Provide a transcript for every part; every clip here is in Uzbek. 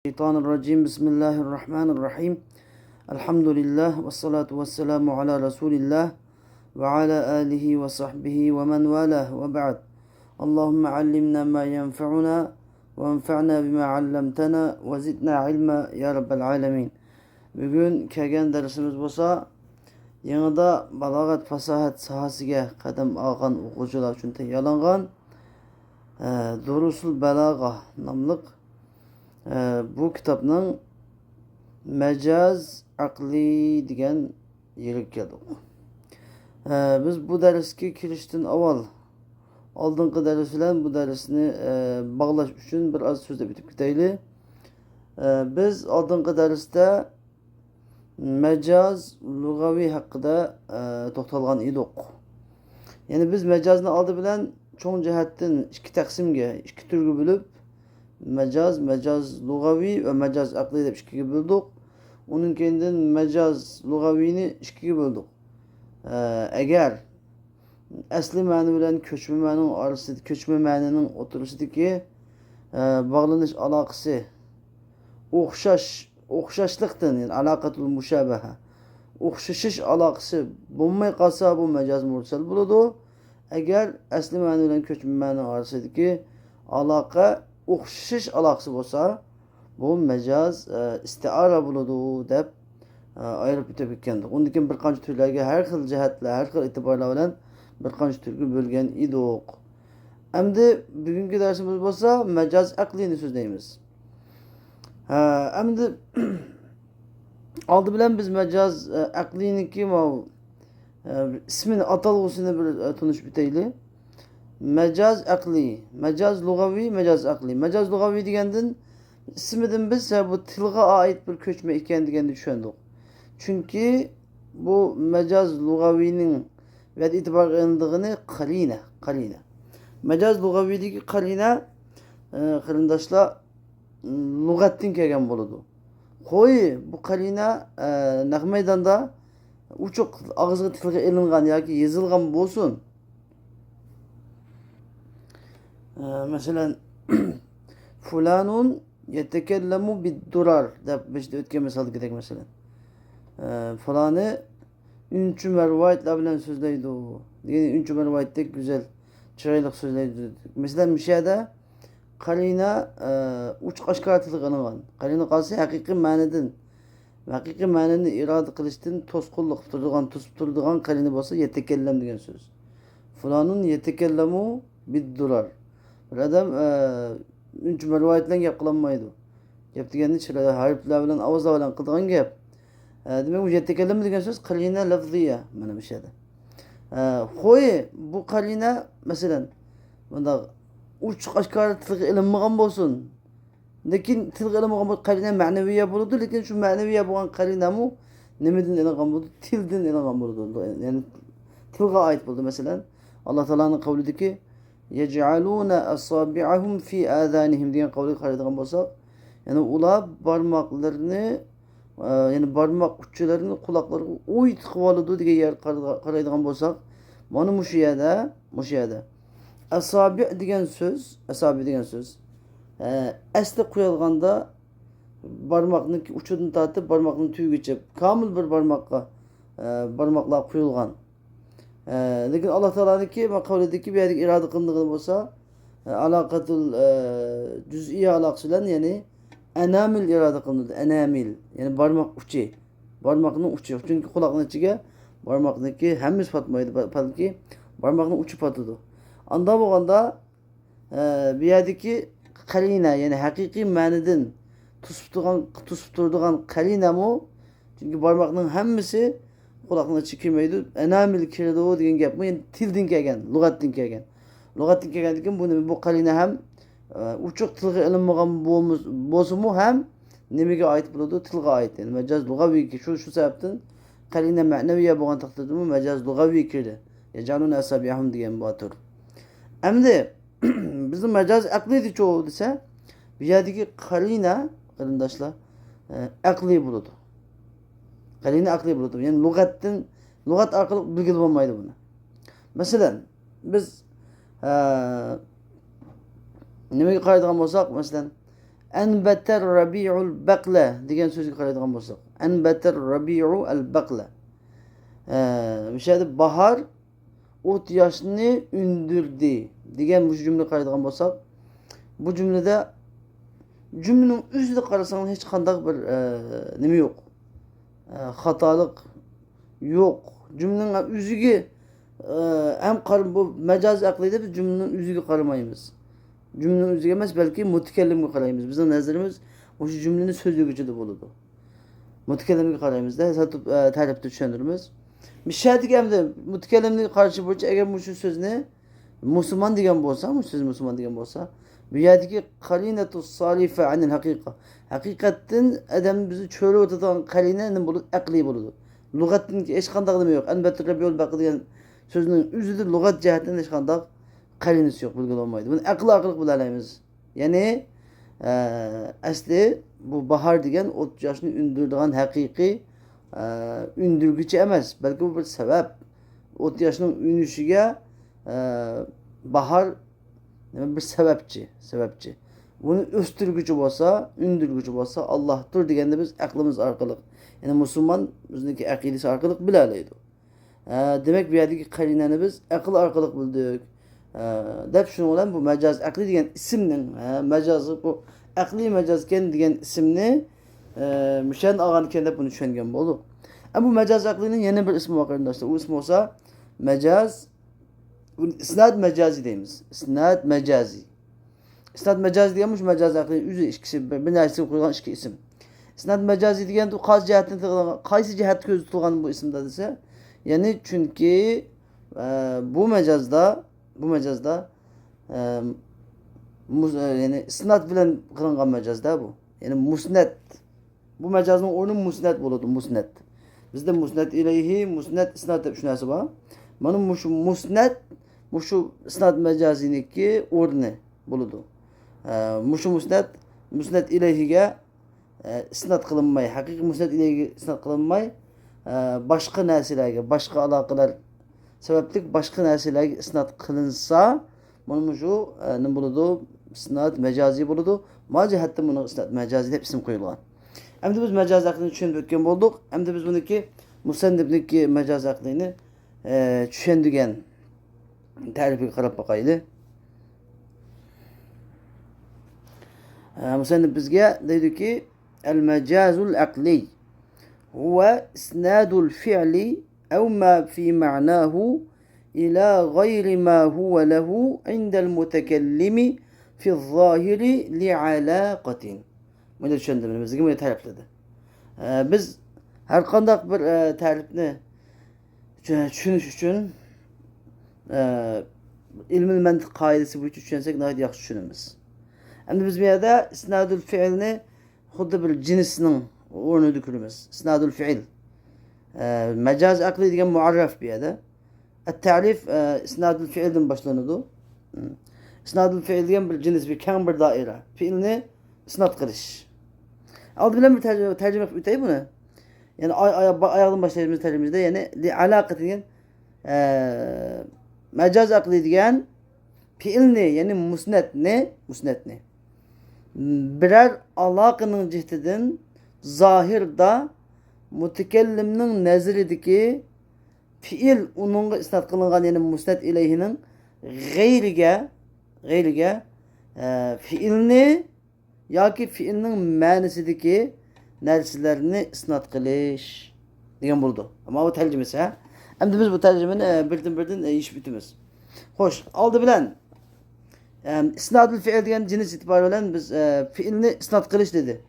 الشيطان الرجيم بسم الله الرحمن الرحيم الحمد لله والصلاة والسلام على رسول الله وعلى آله وصحبه ومن والاه وبعد اللهم علمنا ما ينفعنا وانفعنا بما علمتنا وزدنا علما يا رب العالمين. Bugün kelgan dersimiz bo'lsa, yanada balog'at fasohat sohasiga qadam olgan o'quvchilar uchun tayyorlangan Durusul Balagha nomli bu kitobning majaz aqli degan yeriga keldik. Biz bu darsga kirishdan avval oldingi dars bilan bu darsni bog'lash uchun bir oz so'zlab o'tib ketaylik. Biz oldingi darsda majaz lug'aviy haqida to'xtalgan edik. Ya'ni biz majazni oldi bilan cho'ng jihatdan ikki taqsimga, ikki turga bo'lib majaz lug'aviy va majaz aqliy deb ikkiga bo'ldik. Undan keyin majaz lug'aviyni ikkiga bo'ldik. Agar asli ma'no bilan ko'chma ma'noning orasida, ko'chma ma'noning o'tirisidagi bog'lanish aloqasi o'xshashlikdan, ya'ni aloqatul mushabaha, o'xshashish aloqasi bo'lmay qolsa bu majaz mursal bo'ladi. Agar asli ma'no bilan ko'chma ma'no orasidagi aloqa o'xshash aloqasi bo'lsa, bu majaz istiara bo'ladi deb ayirib o'tib ketgandik. Undan keyin bir qancha turlarga har xil jihatlar, har xil e'tiborlar bilan bir qancha turga bo'lgan edik. Endi bugungi darsimiz bo'lsa majaz aqlini so'zlaymiz. Endi oldi bilan biz majaz aqliniki ismini atalg'usini bir tunishib o'taylik. Majaz aqli, majaz lug'aviy, majaz aqli. Majaz lug'aviy degandan ismidan biz bu tilga oid bir ko'chma ekan deganni tushundik. Chunki bu majaz lug'aviyning va e'tibor qilindig'ini qarina. Majaz lug'aviydagi qarina qarindoshlar lug'atdan kelgan bo'ladi. Qo'y bu qarina naq maydonda uchuq og'izga tilga ilingan yoki yozilgan bo'lsin. Mesela fulanun yetekellemu bid-durar deb işte o'tgan misolda kerak mesela. Falani unchi marvoyatlar bilan so'zlaydi. Ya'ni unchi marvoyatdek go'zal, chiroyli so'zlaydi. Mesela mishada qarina uch oshkor tilga ilingan. Qarina qolsa haqiqiy ma'noni iroda qilishdan to'sqinlik to'sib turadigan qarina bo'lsa yetekellam degan so'z. Fulanun yetekellemu bid-durar. Bir adam uncha marvoyat bilan gap qilolmaydi. Gap deganda chiroyli harflar bilan, ovozlar bilan qiladigan gap. Demak, bu yetekellam degan so'z qarina lafziya mana bu yerda. Qo'y bu qarina masalan bunda uch oshkor tilga ilinmagan bo'lsin. Lekin tilga ilinmagan bu qarina ma'naviya bo'ladi, lekin shu ma'naviya bo'lgan qarinamu nimadan ilingan bo'ladi? Tildan ilingan bo'ladi. Ya'ni tilga oid bo'ldi masalan. Alloh taolaning qavlidagi yec'aluna asabi'ahum fi azanihim degan qavlga qaraydigan bo'lsak, ya'ni ular barmoqlarini, ya'ni barmoq uchlarini quloqlariga o'yitib oladi degan yer qaraydigan bo'lsak, mana shu yerda asabi degan so'z asli qo'yilganda barmoqning uchidan tortib barmoqning tuyigacha komil bir barmoqlar qo'yilgan. Lekin Alloh taolaniki maqoladagi bu yerda iroda qilinadigan bo'lsa, aloqatul juz'iy aloqasi bilan, ya'ni anamil iroda qilinadi. Anamil, ya'ni barmoqning uchi. Chunki quloqning ichiga barmoqniki hammasi patmaydi, balki barmoqning uchi patadi. Anda bo'lganda bu yerdagi qarina, ya'ni haqiqiy ma'nodan to'sib turadigan qarinamu, chunki barmoqning hammasi quloqning ichiga kirmaydi. Anamil kiradi degan gap bu endi tildan kelgan, lug'atdan kelgan. Lug'atdan kelgandan bu qarina ham uchuq tilga ilinmagan bo'lsa-mu ham nimaga oid bo'ladi? Tilga oid. Ya'ni majaz lug'aviy shu sababdan qarina ma'naviy bo'lgan taqdirda majaz lug'aviy kirdi. Yaj'aluna asabiyahum degan bu tur. Endi bizning majaz aqliy desa, bu yerdagi qarina qarindoshlar aqliy bo'ladi. Qarina aqliy bo'ladi. Ya'ni lug'at orqali bilgili bo'lmaydi buni. Masalan, biz nimaga qaraydigan bo'lsak, masalan, Enbeter rabi'ul bakle degan so'zga qaraydigan bo'lsak. Enbeter rabi'ul bakle. Bir şeyde bahar ot yaşını ündürdü degan bu cümle qaraydigan bo'lsak, bu cümlede cümlenin özüde qarasanız hiç qandaq bir nima yo'q. Xatolik yo'q. Cümlenin özüge hem bu mecaz aqlida biz cümlenin özüge qaramaymiz. Cümlenin özüge emas, belki mutakellimga qaraymiz. Bizning nazarimiz o'sha cümlenin so'zligida bo'ladi. Mutakellimga qaraymiz-da, satib ta'rifni tushuntiramiz. Bir şey degemde mutakellimga qarshi bo'yicha agar bu shu so'zni musulmon degan bo'lsa, bu so'z musulmon degan bo'lsa, bu yerdagi qarinatus salifa anil haqiqa. Haqiqatdan adam bizni cho'rib o'tadigan qarina nima bo'ladi? Aqliy bo'ladi. Lug'atdan hech qanday nima yo'q. Albatta rabiul baqi degan so'zning o'zida lug'at jihatdan hech qanday qarinasi yo'q, bilgan olmaydi. Buni aql bilan alaymiz. Ya'ni asli bu bahar degan ot yoshni undiradigan haqiqiy ündürgücü emas, belki bu bir sebep. Ot yaşının ünüşüge bahar bir sebepçi. Bunu östürgücü olsa, ündürgücü olsa Allah'tır degende biz aklımız arkalık. Yani Müslüman bizdeki akidesi arkalık bilaleydi. Demek bir yerdeki karineni biz akıl arkalık bildik. Dep şunu olan bu mecaz, akli degen isimnin, mecazı bu akli mecazken degen isimni müşen ağan kendi bunu düşüngen oldu. Ama bu mecaz aklının yeni bir ismi var arkadaşlar. O ismi olsa mecaz, isnad mecazi deyimiz. İsnad mecazi. İsnad mecazi diyormuş mecaz aklının üzü ikisi, bir isim koyulan iki isim. İsnad mecazi diyen qaysi cihet göz tutulgan bu isimde ise. Yani çünkü bu mecazda yani isnad bilen kılıngan mecazda bu. Yani musnet. Bu mecazın onun musnet buludu, musnet. Bizde musnet ileyhi, musnet isnad deb shunasi bor. Mana mushu musnet, mushu isnad mecaziniki o'rni buludu. Mushu musnet ileyhiga isnad qilinmay, haqiqiy musnet ileyhiga isnad qilinmay, boshqa narsalarga, boshqa aloqalar sababli boshqa narsalarga isnad qilinsa, mana mushu nima buludu? Isnad mecazi buludu. Ma jihatda buni isnad mecazi deb ism qo'yilgan. Hem de biz mecaz aklını düşünüp ötken bulduk. Hem de biz bununki musannifniki mecaz aklını düşündügen tarifi qarab bakaylı. Musannif bizge dedi ki el mecazul akli huve isnadul fi'li ev ma fi ma'nahu ila gayri ma huve lehu indel mutekellimi fi zahiri li alaqatin. Böyle düşündüğümüzde böyle tarifledi. Biz her kandak bir tarifni düşünüş için ilmin mantık kaidesi bu için düşünsek daha yaxşı düşünürüz. Hem de biz bir yerde isnadul fiilni xuddi bir cinsinin o'rnida ko'ramiz. Isnadul fiil. Mecaz akli degan muarraf bir yerde. At-ta'rif isnadul fiildan boshlanadi. Isnadul fiil degan bir cins, bir keng bir doira. Fiilni isnad qilish. Aldı bilen bir tercüme ütey bunu. Yani ayağın başlayacağımız tercümemizde yani li alaqati degan mecaz akli degan fiilni yani musnetni birer alaqının cihdiden zahirda mutakellimning nazridiki fiil uningga isnat qilingan yani musnat ilayhinin g'ayriga fiilni yoki fiilning ma'nosidagi narsalarni isnat qilish degan bo'ldi. Ama bu tercümesi ha. Endi biz bu tercümeni birden iş bitimiz. Xo'sh, oldi bilan isnadul fiil degan cins itibari bilan biz fiilni isnat qilish dedi.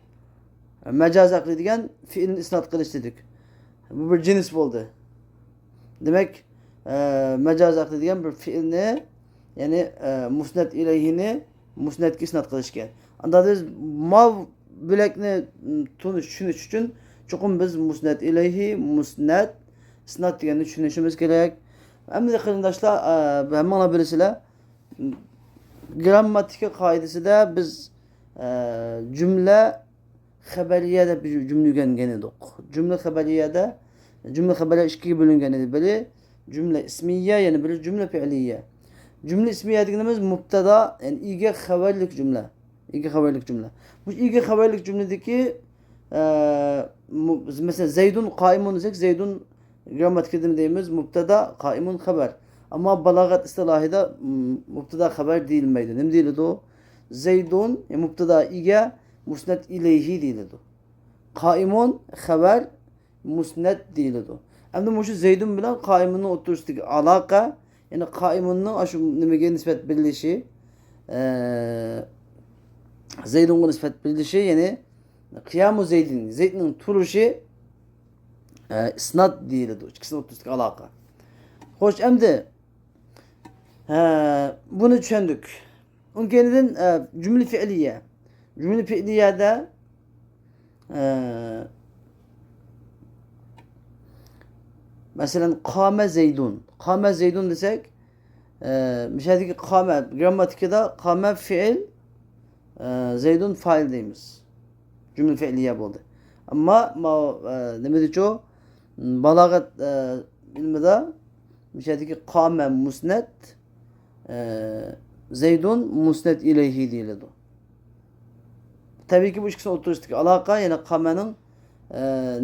Mecaz akli degan fiilni isnat qilish dedik. Bu bir cins bo'ldi. Demek mecaz akli degan bir fiilni yani musnat ilayhini musnatga isnat qilishgan. Anda biz mav bilekni tushunish uchun chuqur biz musnat ilayhi, musnat, isnat deganni tushunishimiz kerak. Endi qarindoshlar, hammanglar bilasizlar, grammatika qoidasida biz jumla xabariya deb jumla o'rgangan edik. Jumla xabariya ikkiga bo'lingan edi. Biri jumla ismiya, yana biri jumla fi'liya. Cümle ismiye dediğimiz mubtada yani iga haberlik cümle. İki haberlik cümle. Bu iki haberlik cümledeki mesela Zeydun kaimun desek Zeydun gramatikte deyimiz mubtada kaimun haber. Ama balagat istilahida mubtada haber değilmeydi. Ne değildi o? Zeydun mubtada ige musned ileyhi değildi. Kaimun haber musned değildi. Hem de bu şu Zeydun bilen kaimunun oturuştaki alaka yani kaimunun şu nimege nispet birleşi Zeydun'a nispet birleşi yani Kıyamu Zeydin Zeyd'in turuşu isnad değildi. İkisinin oturuştaki alaka. Hoş hem de bunu düşündük. Onun kendiden cümle fiiliye. Cümle fiiliyede mesela kâme Zeydun. Kâme Zeydun desek müşahedeki kâme gramatikede kâme fiil Zeydun fail deyimiz. Cümle fiiliye oldu. Ama demedi çoğu balagat ilmide müşahedeki kâme musned Zeydun musned ileyhi değildi. Tabii ki bu ikisi oturuştaki alaka yani kâmenin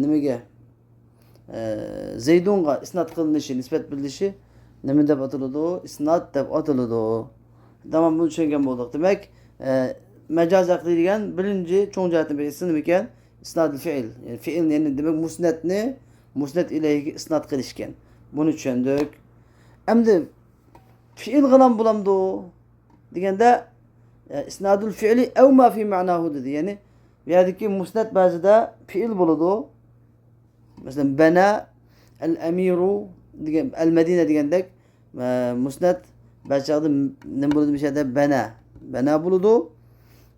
nemege Zeydun'a isnat kılınışı, nispet bilişi nemi deb atıldı? İsnat deb atıldı. Tamam bunu düşüngen bulduk. Demek mecaz aklı degan birinci çoğun cihetini belirsin demek ekan isnad fiil. Yani fiil yani demek musnedni musned ileyhi isnat kılışken. Bunu düşündük. Endi fiil gılan bulamdı degende isnadul fiili ev ma fi ma'nahu dedi. Yani yerdeki musned bazıda fiil buludu. Mesela bana el emiru el medine degandek musned bazıda ne buludu bir şeyde bana buludu.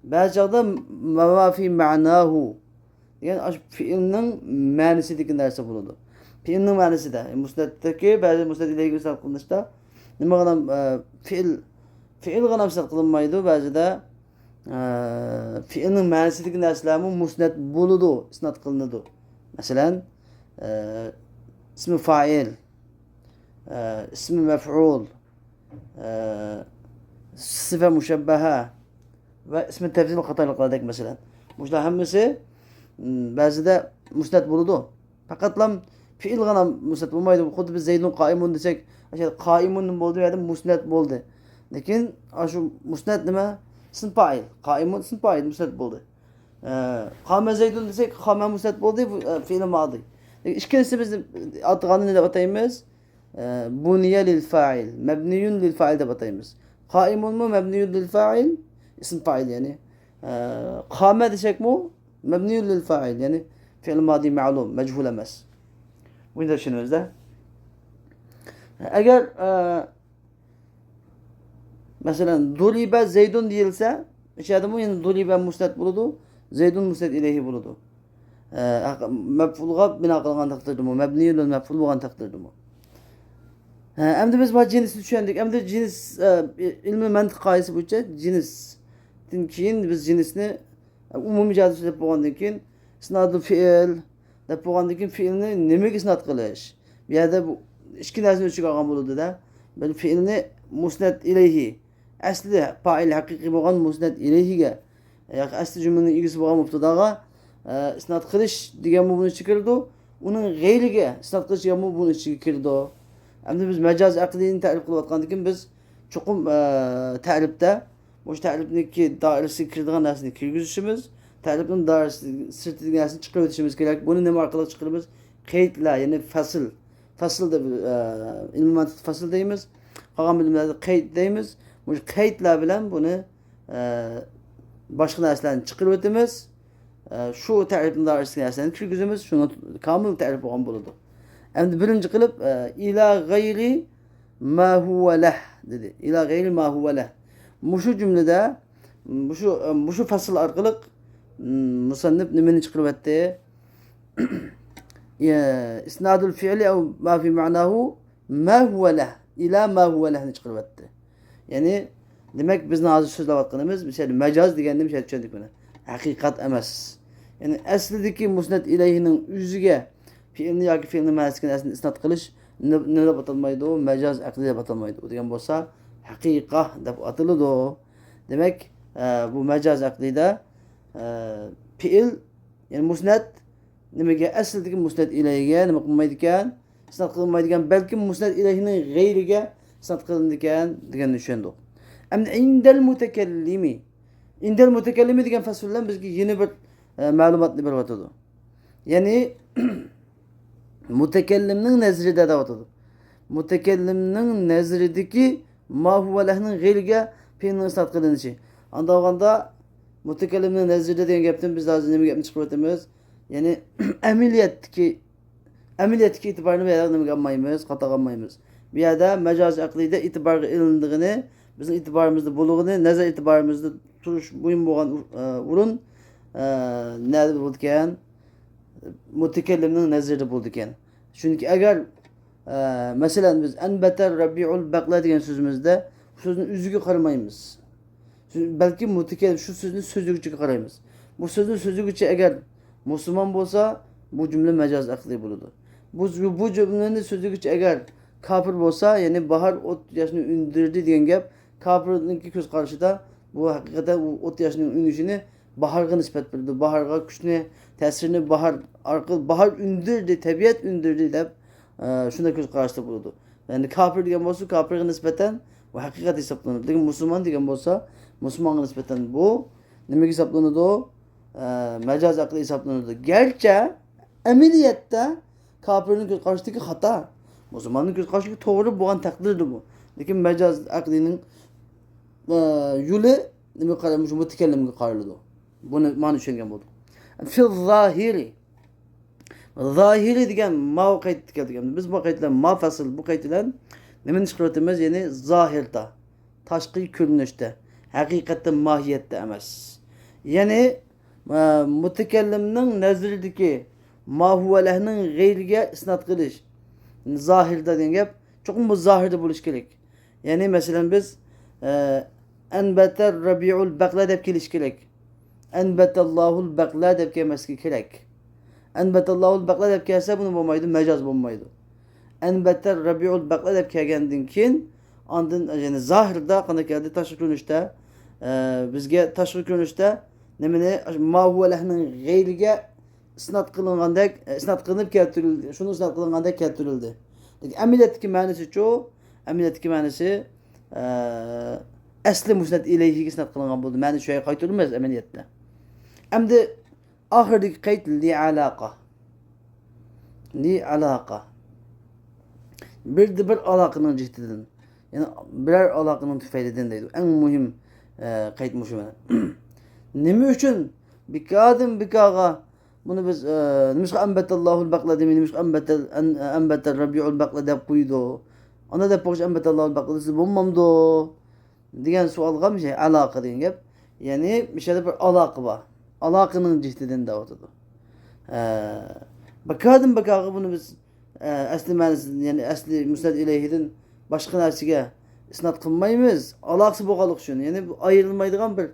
Bazıda ma fi ma'nahu yani fiilin manası degandek buludu. Fiilin manası da musneddeki bazı musned ile ilgili kılınışta ne kadar fiil gana misal kılınmaydı bazıda fiilin manası degandek musned buludu, isnat kılındı. Mesela ismi fail, ismi mef'ul, sıfa müşebbeha ve ismi tefzil katılıklardaki mesela. Bunlar hepsi bazıda musned buludu. Fakat lam fiil gana musned bulmaydı. Kudu biz Zeydun kaimun desek, kaimunun bulduğu yerde musned buldu. Lakin şu musned nime? İsm fail. Kaimun ism fail musned buldu. Kâme Zeydun desek kâme musned buldu fiil madi. İşkincisi biz adını ne de batayımız? Buniye lil fa'il. Mebniyun lil fa'il de batayımız. Kaimun mu mebniyun lil fa'il? İsim fa'il yani. Kâme desek mu? Mebniyun lil fa'il yani. Fiil madi ma'lum. Mechul emez. Bunu da düşünüyoruz. Eğer mesela duribe Zeydun deyilse işte bu yani duribe musned buludu. Zeydun musned ileyhi buludu. Mef'ulga bina kılgan takdirdi mu? Mebniyun mef'ul bulgan takdirdi mu? Hem de biz bu cinsi düşündük. Hem de cins ilmi mantık kayısı boyunca cins. Dinkin biz cinsini umumi cadisi dep bolgandan keyin isnadu fiil dep bolgandan keyin fiilni nimaga isnat qilish? Bu yerda bu ikki narsani o'chib olgan bo'ladi da. Bu fiilni musnad ilayhi asli fa'il haqiqiy bo'lgan musnad ilayhiga yoki asli jumlaning egasi bo'lgan mubtadaga isnat qilish degan bu buni ichiga kirdi. Uning g'ayriga isnat qilish degan bu buni ichiga kirdi. Endi biz majaz aqlini ta'rif qilayotgandan keyin biz chuqur ta'rifda bu ta'rifniki doirasiga kiradigan narsani kirgizishimiz, ta'rifning doirasiga sirtidagi narsani chiqarib o'tishimiz kerak. Buni nima orqali chiqaramiz? Qaydlar, ya'ni fasl. Fasl deb ilmiy mantiq fasl deymiz. Qolgan bilimlarda qayd deymiz. Bu qaydlar bilan buni boshqa narsalarni chiqarib o'tamiz. Shu ta'rifning doirasiga narsani kirgizamiz. Shuni komil ta'rif bo'lgan bo'ladi. Endi birinchi qilib ila g'ayri ma huwa lah dedi. Ila g'ayri ma huwa lah. Mushu cümlede mushu fasl orqali musannif nimani chiqarib o'tdi? Isnadul fi'li aw ma fi ma'nahu ma huwa lah ila ma huwa lahni chiqarib o'tdi. Ya'ni demak bizni hozir so'zlayotganimiz mesela majaz deganda bir şey tushundik buni. Haqiqat emas. Ya'ni aslidagi musnad ilayhining o'ziga fiilni yoki fiilni ma'nosiga narsani isnat qilish nima deb atalmaydi? Majaz aqli deb atalmaydi. U degan bo'lsa haqiqa deb atiladi. Demak, bu mecaz aklida fiil yani musnad nimaga asldagi musnad ilayhiga nima qilmaydi ekan? Isnod qilinmaydi ekan, balkim musnad ilayhining g'ayriga isnod qilindi ekan deganni tushundik. Endi indal mutakallimi degan fasl bilan bizga yeni bir ma'lumotni beryotdi. Ya'ni mutakallimning nazrida deyotdi. Mutakallimning nazridagi ma huwa lahning g'ayriga fiilning isnod qilinishi. Anda olganda mutakallimning nazrida degan gapdan biz hozir nima gapni chiqaryapmiz? Ya'ni amaliyatga e'tiborni berib nimaga olmaymiz, xato qilmaymiz. Bu yerda majoz aqlida e'tiborga ilindigini, bizning e'tiborimizda bo'lug'ini, nazar e'tiborimizda turish muhim bo'lgan o'rin nima bo'ldi ekan? Mutakallimning nazarida bo'ldi ekan. Chunki agar masalan biz anbatar rabiul baqla degan so'zimizda so'zni o'ziga qaramaymiz. Balki mutakallim shu so'zni so'zligiga qaraymiz. Bu so'zni so'zligicha agar musulmon bo'lsa, bu jumla majoz aqli bo'ladi. Bu jumlani so'zligicha agar kafir bo'lsa, ya'ni bahar o't yoshni undirdi degan gap kafirning ko'z qarashida bu haqiqatan u o't yoshning unishini baharga nisbat berdi. Baharga kuchni, ta'sirini bahar undirdi, tabiat undirdi deb shunday ko'z qarashda bo'ladi. Ya'ni kafir degan bo'lsa, kafirga nisbatan bu haqiqat hisoblanadi. Lekin musulmon degan bo'lsa, musulmonga nisbatan bu nimaga hisoblanadi? Majoz aqli hisoblanadi. Gerçi ameliyatda kafirning ko'z qarashidagi xato, musulmonning ko'z qarashidagi to'g'ri bo'lgan taqdirdir bu. Lekin majoz aqlining yo'li nima qaramoq mutakallimga qaraladi. Buni ma'no tushungan bo'ldik. Fi zohiri degan mavqit kelgan. Biz bu qaytlar mafasl bu qaytlar nimani chiqaryapmiz? Ya'ni zohirda, tashqi ko'rinishda, haqiqatda mohiyatda emas. Ya'ni mutakallimning nazridagi ma huwa lahning g'ayriga isnod qilish zohirda degan gap cho'qim bu zohirda bo'lish kerak. Ya'ni masalan biz anbatar rabiul baqla deb kelish kerak. Anbatallahul baqla deb kelmasligi kerak. Anbatallahul baqla deb kelsa buni bo'lmaydi, majoz bo'lmaydi. Anbatar rabiul baqla deb kelgandan keyin ondan ya'ni zohirda qanday keldi tashqi ko'rinishda bizga tashqi ko'rinishda nimani ma huwa lahning g'ayriga isnod qilingandek isnod qilinib keltirildi. Shuni isnod qilingandek keltirildi. Lekin amaliyatdagi ma'nosi-chu, amaliyatdagi ma'nosi asli musnad ilayhiga isnod qilingan bo'ldi. Ma'no shu yerga qaytarilmas amaliyatda. Endi oxirdagi qayd li aloqa. Bir aloqaning jihtidan. Ya'ni biror aloqaning tufaylidan deydi. Eng muhim qayd mushu mana. Nima uchun bikaga bunu biz nimaga anbatallahul baqla demaydi, nimaga anbatar rabiul baqla deb qo'ydi. Ona deb qo'yish anbatallahul baqla desa bo'lmamdi degan savolga bir şey aloqa degan gap. Ya'ni mishada bir aloqa bor. Aloqaning jihtidan deyotdi. Bakaga bunu biz asli ma'nosi, ya'ni asli musnad ilayhidan boshqa narsaga isnod qilmaymiz. Aloqasi bo'lganlik uchun, ya'ni bu ayrilmaydigan bir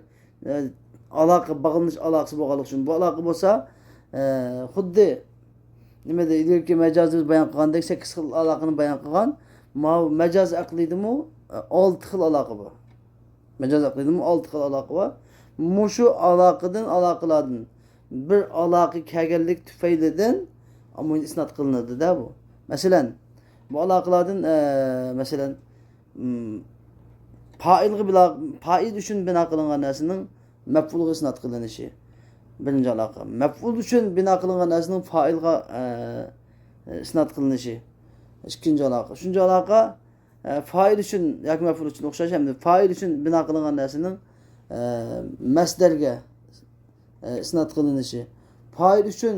aloqa, bag'lanish aloqasi bo'lganlik uchun. Bu aloqa bo'lsa, xuddi nimada ilki majozimiz bayon qilgandek 8 xil aloqani bayon qilgan, majoz aqlidimi 6 xil aloqa bor. Majoz aqlidimi 6 xil aloqa bor. Mushu aloqalardan bir aloqa kelganlik tufaylidan ammo isnod qilinadi-da bu. Masalan, bu aloqalardan masalan fa'il uchun bino qilingan narsaning maf'ulga isnod qilinishi birinchi aloqa. Maf'ul uchun bino qilingan narsaning fa'ilga isnod qilinishi ikkinchi aloqa. Uchinchi aloqa fa'il uchun yoki maf'ul uchun o'xshash hamda fa'il uchun bino qilingan narsaning masdarga isnod qilinishi. Fa'il uchun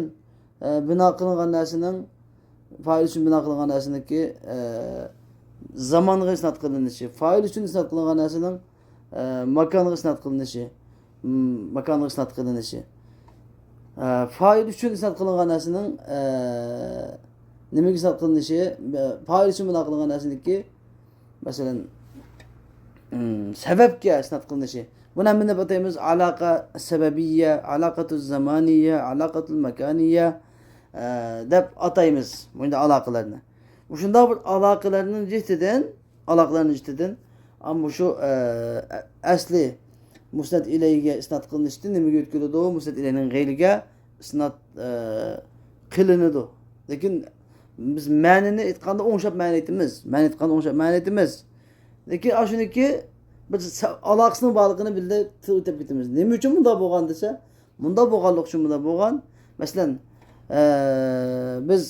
bino qilingan narsaniki zamonga isnod qilinishi. Fa'il uchun isnod qilingan narsaning makonga isnod qilinishi. Fa'il uchun isnod qilingan narsaning nimaga isnod qilinishi? Fa'il uchun bino qilingan narsaniki masalan sababga isnod qilinishi. Buni ham deb ataymiz aloqa sababiyya, aloqatuz zamaniyya, aloqatul makaniyya deb ataymiz bunda aloqalarni. Shunday bir aloqalarning jihtidan ammo shu asli musnad ilayhiga isnat qilinishdi, nimaga o'tkaziladi? Musnad ilayhining g'ayriga isnat qilinadi. Lekin biz ma'nini aytganda o'ngshab ma'ni aytamiz. Ma'ni aytganda o'ngshab ma'ni aytamiz. Lekin shuniki biz aloqasini borligini bildi o'tib ketamiz. Nima uchun bunda bo'lgan desa, bunda bo'lganlik uchun bunda bo'lgan. Masalan, biz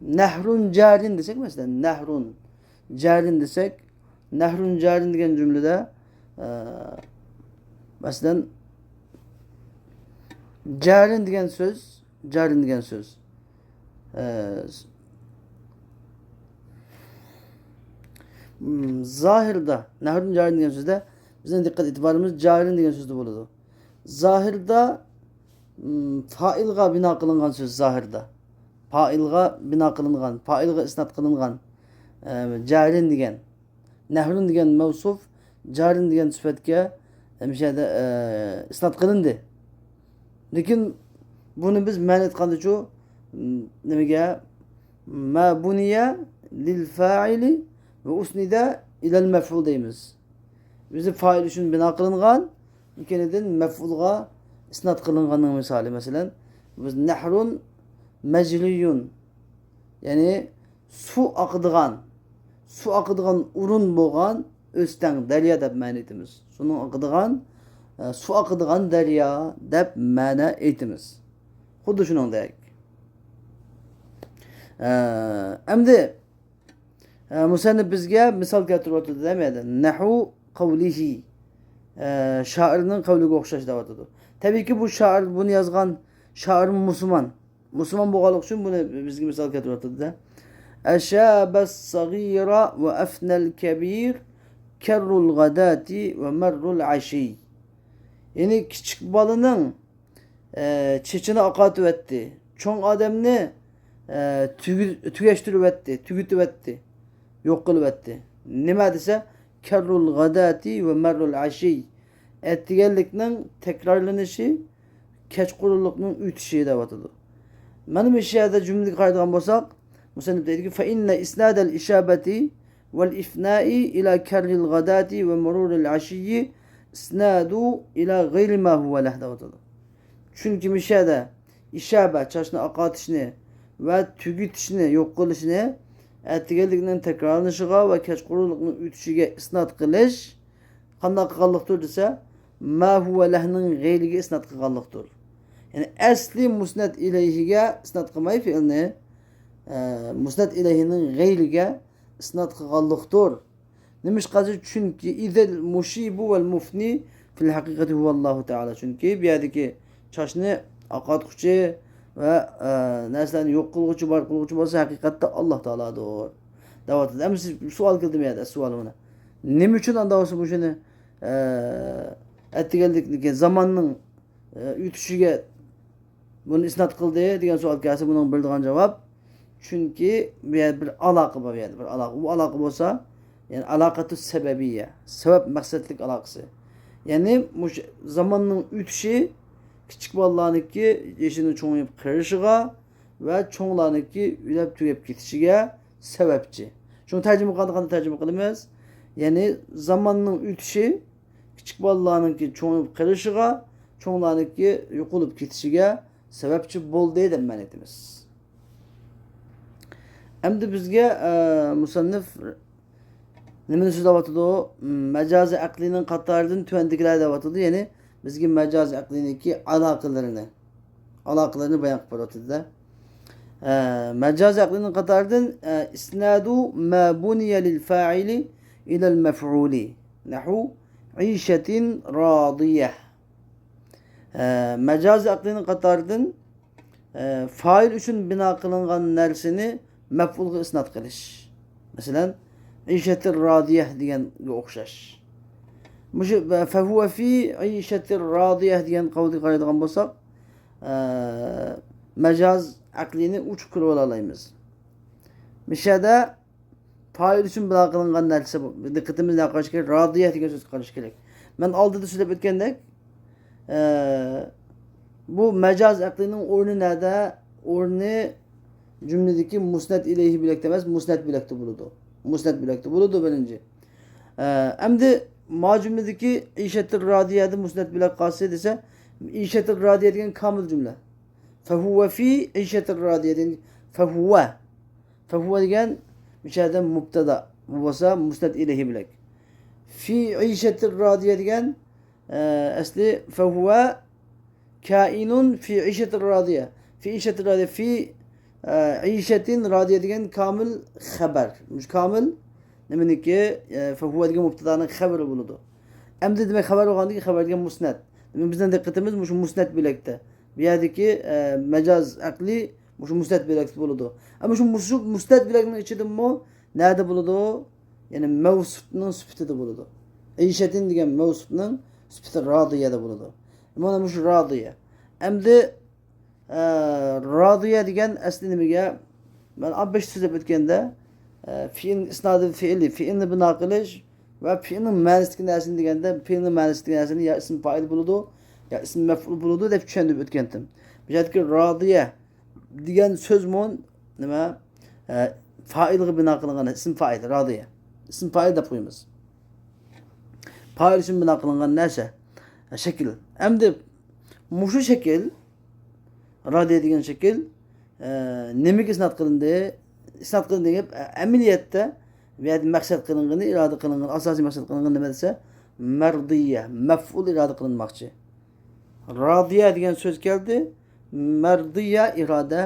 nahrun jarin desek, masalan, nahrun jarin desek, nahrun jarin degan jumlada masalan jarin degan so'z zahirda, nahrun jarin degan so'zda bizning diqqat e'tiborimiz jarin degan so'zda bo'ladi. Zahirda fa'ilga bino qilingan so'z zahirda. Fa'ilga bino qilingan, fa'ilga isnat qilingan jarin degan, nahrun degan mavsuf jarin degan sifatga mishada isnat qilindi. Lekin buni biz ma'ni aytganda shu nimaga ma buniya lil fa'ili ve usnida ilal mef'ul deymiz. Bizi fa'il uchun bino qilingan, ikinidan mef'ulga isnat qilinganning misoli. Masalan, biz nahrun majliyun, ya'ni suv oqadigan urun bo'lgan o'stang daryo deb ma'ni etamiz. Suning oqadigan suv oqadigan daryo deb ma'ni etamiz. Xuddi shuningdek. Endi musannif bizga misol keltirib o'tdi demaydi. Nahu qavlihi, shoirning qavliga o'xshash deyotdi. Tabiiyki bu shoir, buni yozgan shoir musulmon bo'lganlik uchun buni bizga misol keltirib o'tdi. Ashabas sagira ve afnal kabir kerrul gadati ve merrul ashi. Yani küçük balının çiçini akatı etti. Çoğun adamını tügeştirip etti, tügütüp etti. Yok kılıp etti. Nima dese kerrul gadati ve merrul ashi. Ettigelliknin tekrarlanışı, keçqurulluqның ütüşü devatıdır. Benim işyada cümleyi qaydıgan bolsak, musannif deydi ki فَإِنَّ إِسْنَادَ الْإِشَابَةِ وَالْإِفْنَاءِ إِلَى كَرِّ الْغَدَاتِ وَمُرُورِ الْعَشِيِّ إِسْنَادُ إِلَى غَيْرِ مَا هُوَ لَهُ devatıdır. Çünkü mişada işabe, çaşını akatışını ve tügütüşünü, yok kılışını ettigeliknin tekrarlanışıga ve keçqurulluqның ütüşüge isnat qilish qanday qilganlikdir desa, ma huwa lahning g'ayriga isnat qilganlikdir. Yani asli musnad ilayhiga isnat qilmay fi'lni musnad ilayhining g'ayriga isnat qilganlikdir. Nimish qazi? Chunki idil mushibu vel mufni fil haqiqati huwa Alloh taala. Chunki bu yerdagi chashni oqatquchi ve narsalarni yo'q qiluvchi, bor qiluvchi bo'lsa haqiqatda Alloh taolodir. Davatda ham siz savol qildimyada savolimni. Nima uchun anda olsa bu shuni aytganlikni zamonning o'tishiga buni isnat qildi degan savol kelsa, buning bildigan javob chunki bu yerda bir aloqa bor, bir aloqa. Bu aloqa bo'lsa, yani aloqatu sababiyya, sabab maqsadlik aloqasi. Yani zamonning o'tishi kichik bolalarniki yeshini cho'ngib qirishiga va cho'nglarniki ulab tugab ketishiga sababchi. Shuni tarjima qilganda tarjima qilamiz. Yani zamonning o'tishi kichik bolalarniki cho'ngib qirishiga, cho'nglarniki yo'qolib ketishiga sababchi bo'ldi deb ma'ni etamiz. Endi bizga musannif nimani so'zlayotdi? Majozi aqlining qatoridan tuvandikilar deyotdi. Yani bizga majozi aqliniki aloqalarini bayon qilib o'tdi. Majozi aqlining qatoridan isnadu ma buniya lil fa'ili ila al maf'uli nahu ishatin radiyah. Majozi aqlining qatoridan fa'il uchun bino qilingan narsani maf'ulga isnat qilish. Masalan, ishatir radiyah deganga o'xshash. Mushu fahuva fi ishatir radiyah degan qavlga qaraydigan bo'lsak, majoz aqlini uch qilib olamiz. Mishada fa'il uchun bino qilingan narsa diqqatimizni qarash kerak, radiyah degan so'z qarash kerak. Men oldida so'zlab o'tgandek, bu majoz aqlining o'rni nerede? O'rni cümledeki musnad ilayhi bilakda emas, musnad bilakda bo'ladi. Musnad bilakda bo'ladi birinchi. Endi ma cümledeki işetir radiyede musnet bile kası dese işetir radiye degan kamil cümle. Fehuve fi işetir radiye degan fehuve. Fehuve degan müşahede mubtada. Bu olsa musnet ileyhi bilek. Fi işetir radiye degan asli fehuve kainun fi işetir radiye. Fi işetir radiye fi işetin radiye degan kamil haber. Muş kamil demeniki fehuve degan mubtadanın haberi buludu. Emdi demek haber olgandaki haber degan musnet. Demek bizden dikkatimiz şu musnet bilekte. Bir yerdeki mecaz akli şu musnet bilekte buludu. Ama şu musnet bilekinin içinde mi nerede buludu? Yani mevsufnun sıfatı buludu. İşetin degan mevsufnun sıfatı radiyede buludu. Ama şu radiye. Emdi radiye degan asli nimaga ben 5 so'zlab o'tganda fiil isnodi fiilni bino qilish va fiilning ma'nosidagi narsani deganda fiilning ma'nosidagi narsani ya ism fa'il bo'ladi ya ism maf'ul bo'ladi deb tushunib o'tgandim. Bu yerdagi radiya degan so'zmi nima fa'ilga bino qilingan ism fa'il radiya. Ism fa'il deb qo'yamiz. Fa'il uchun bino qilingan narsa shakl. Endi mushu shakl radiya degan shakl nimaga isnod qilindi? Isnod qilindi deb amaliyotda bu yerda maqsad qilingan, iroda qilingan, asosiy maqsad qilingan nima desa, mardiya, maf'ul iroda qilinmoqchi. Radiya degan so'z keldi, mardiya iroda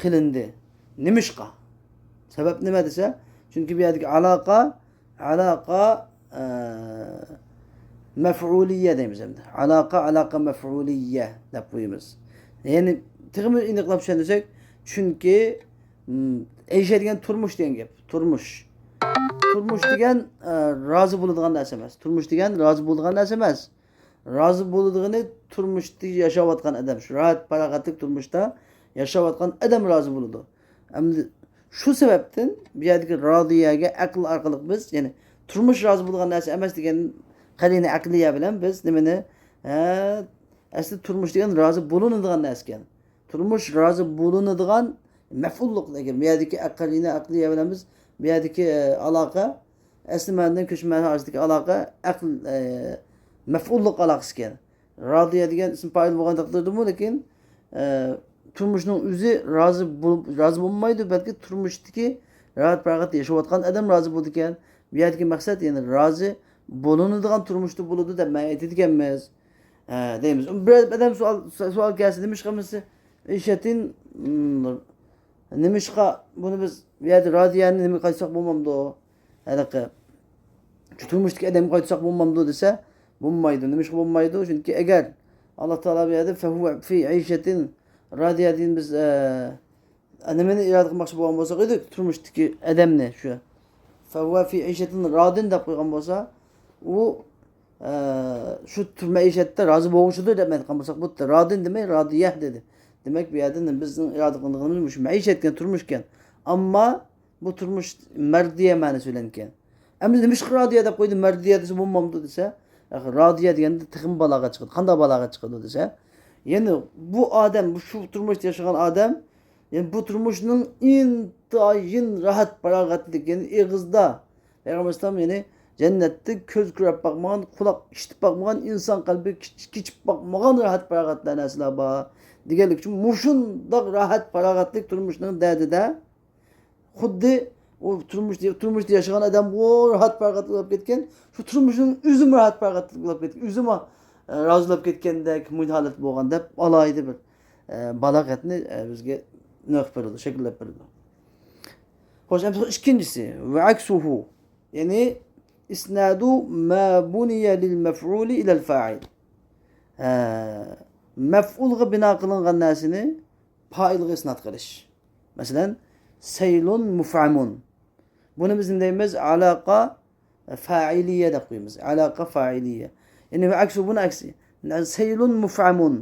qilindi. Nimishqa? Sabab nima desa, chunki bu yerdagi aloqa maf'uliyya deymiz endi. Aloqa maf'uliyya deb qo'yamiz. Yani tig'imi aniqlab tushunsak, chunki Eyşe degan turmush degan gap. Turmush degan rozi bo'ladigan narsa emas. Turmush degan rozi bo'ladigan narsa emas. Rozi bo'ladigini turmushda yashayotgan odam, shu rohat farog'atlik turmushda yashayotgan odam rozi bo'ladi. Endi shu sababdan bu yerdagi rodiyaga aql orqali biz, ya'ni turmush rozi bo'ladigan narsa emas degan qarina aqliya bilan biz nimani asli turmush degan rozi bo'linadigan narsa ekan. Turmush rozi bo'linadigan maf'ulluq degan bu yerdagi aqliya bilan biz bu yerdagi aloqa asli ma'nodan ko'chma orasidagi aloqa aql maf'ulluq aloqasi ekan. Rodiya degan ism fa'il bo'lgan taqdirda lekin turmushning o'zi rozi bo'lmaydi, balki turmushdagi rohat farog'atda yashayotgan odam rozi bo'ldi ekan. Bu yerdagi maqsad ya'ni rozi bo'linadigan turmushda bo'ladi deb ma'no etadiganmiz. Deymiz. Bir adam savol kelsa demiş qilmisi ishatin nimishqa buni biz bu yerda radiyani nima qaytsak bo'lmamdi? Halaqa turmushdagi odam qaytsak bo'lmamdi desa, bo'lmaydi. Nimishqa bo'lmaydi? Chunki agar Alloh taolo bu yerda fahu fi ayshatin radiya din biz nimani iroda qilmoqchi bo'lgan bo'lsak edi, turmushdagi odamni shu fahu fi ayshatin radin deb qo'ygan bo'lsa, u şu maishatda rozi bo'lishdi deb aytgan bo'lsak, bu radin demay radiyah dedi. Demek bu yerda bizning iroda qilganimiz shu maishatga turmushgan. Ammo bu turmush mardiya ma'nosi bilan ekan. Endi nima radiya deb qo'ydi, mardiya desa bo'lmamdi desa, radiya deganda tig'im balog'a chiqadi. Qanday balog'a chiqadi desa, ya'ni bu odam, bu shu turmushda yashagan odam, ya'ni bu turmushning intayin rahat farog'atlik, ya'ni ig'izda Peygamber Sallam ya'ni cennette köz kürep bakmagan, kulak işitip bakmagan, insan kalbi kiçip bakmagan rahat farog'atlar narsalar bor. Deganlik uchun mushundaq rahat farog'atlik turmushning dardida xuddi o turmushda yashagan odam bu rahat farog'atlik bo'lib ketgan, shu turmushning o'zi rahat farog'atlik bo'lib ketgan, o'zi rozilab ketgandek holat bo'lgan deb alohida bir balog'atni bizga naq beradi, shakllab beradi. Xo'sh, ikkinchisi va aksuhu, ya'ni isnadu ma buniya lil maf'uli ila al fa'il. Maf'ulga bino qilingan narsani fa'ilga isnod qilish. Masalan, saylun muf'amun. Buni biz deymiz aloqa fa'iliyya deb qo'yamiz. Aloqa fa'iliyya. Ya'ni aksi buni aksi. Saylun muf'amun.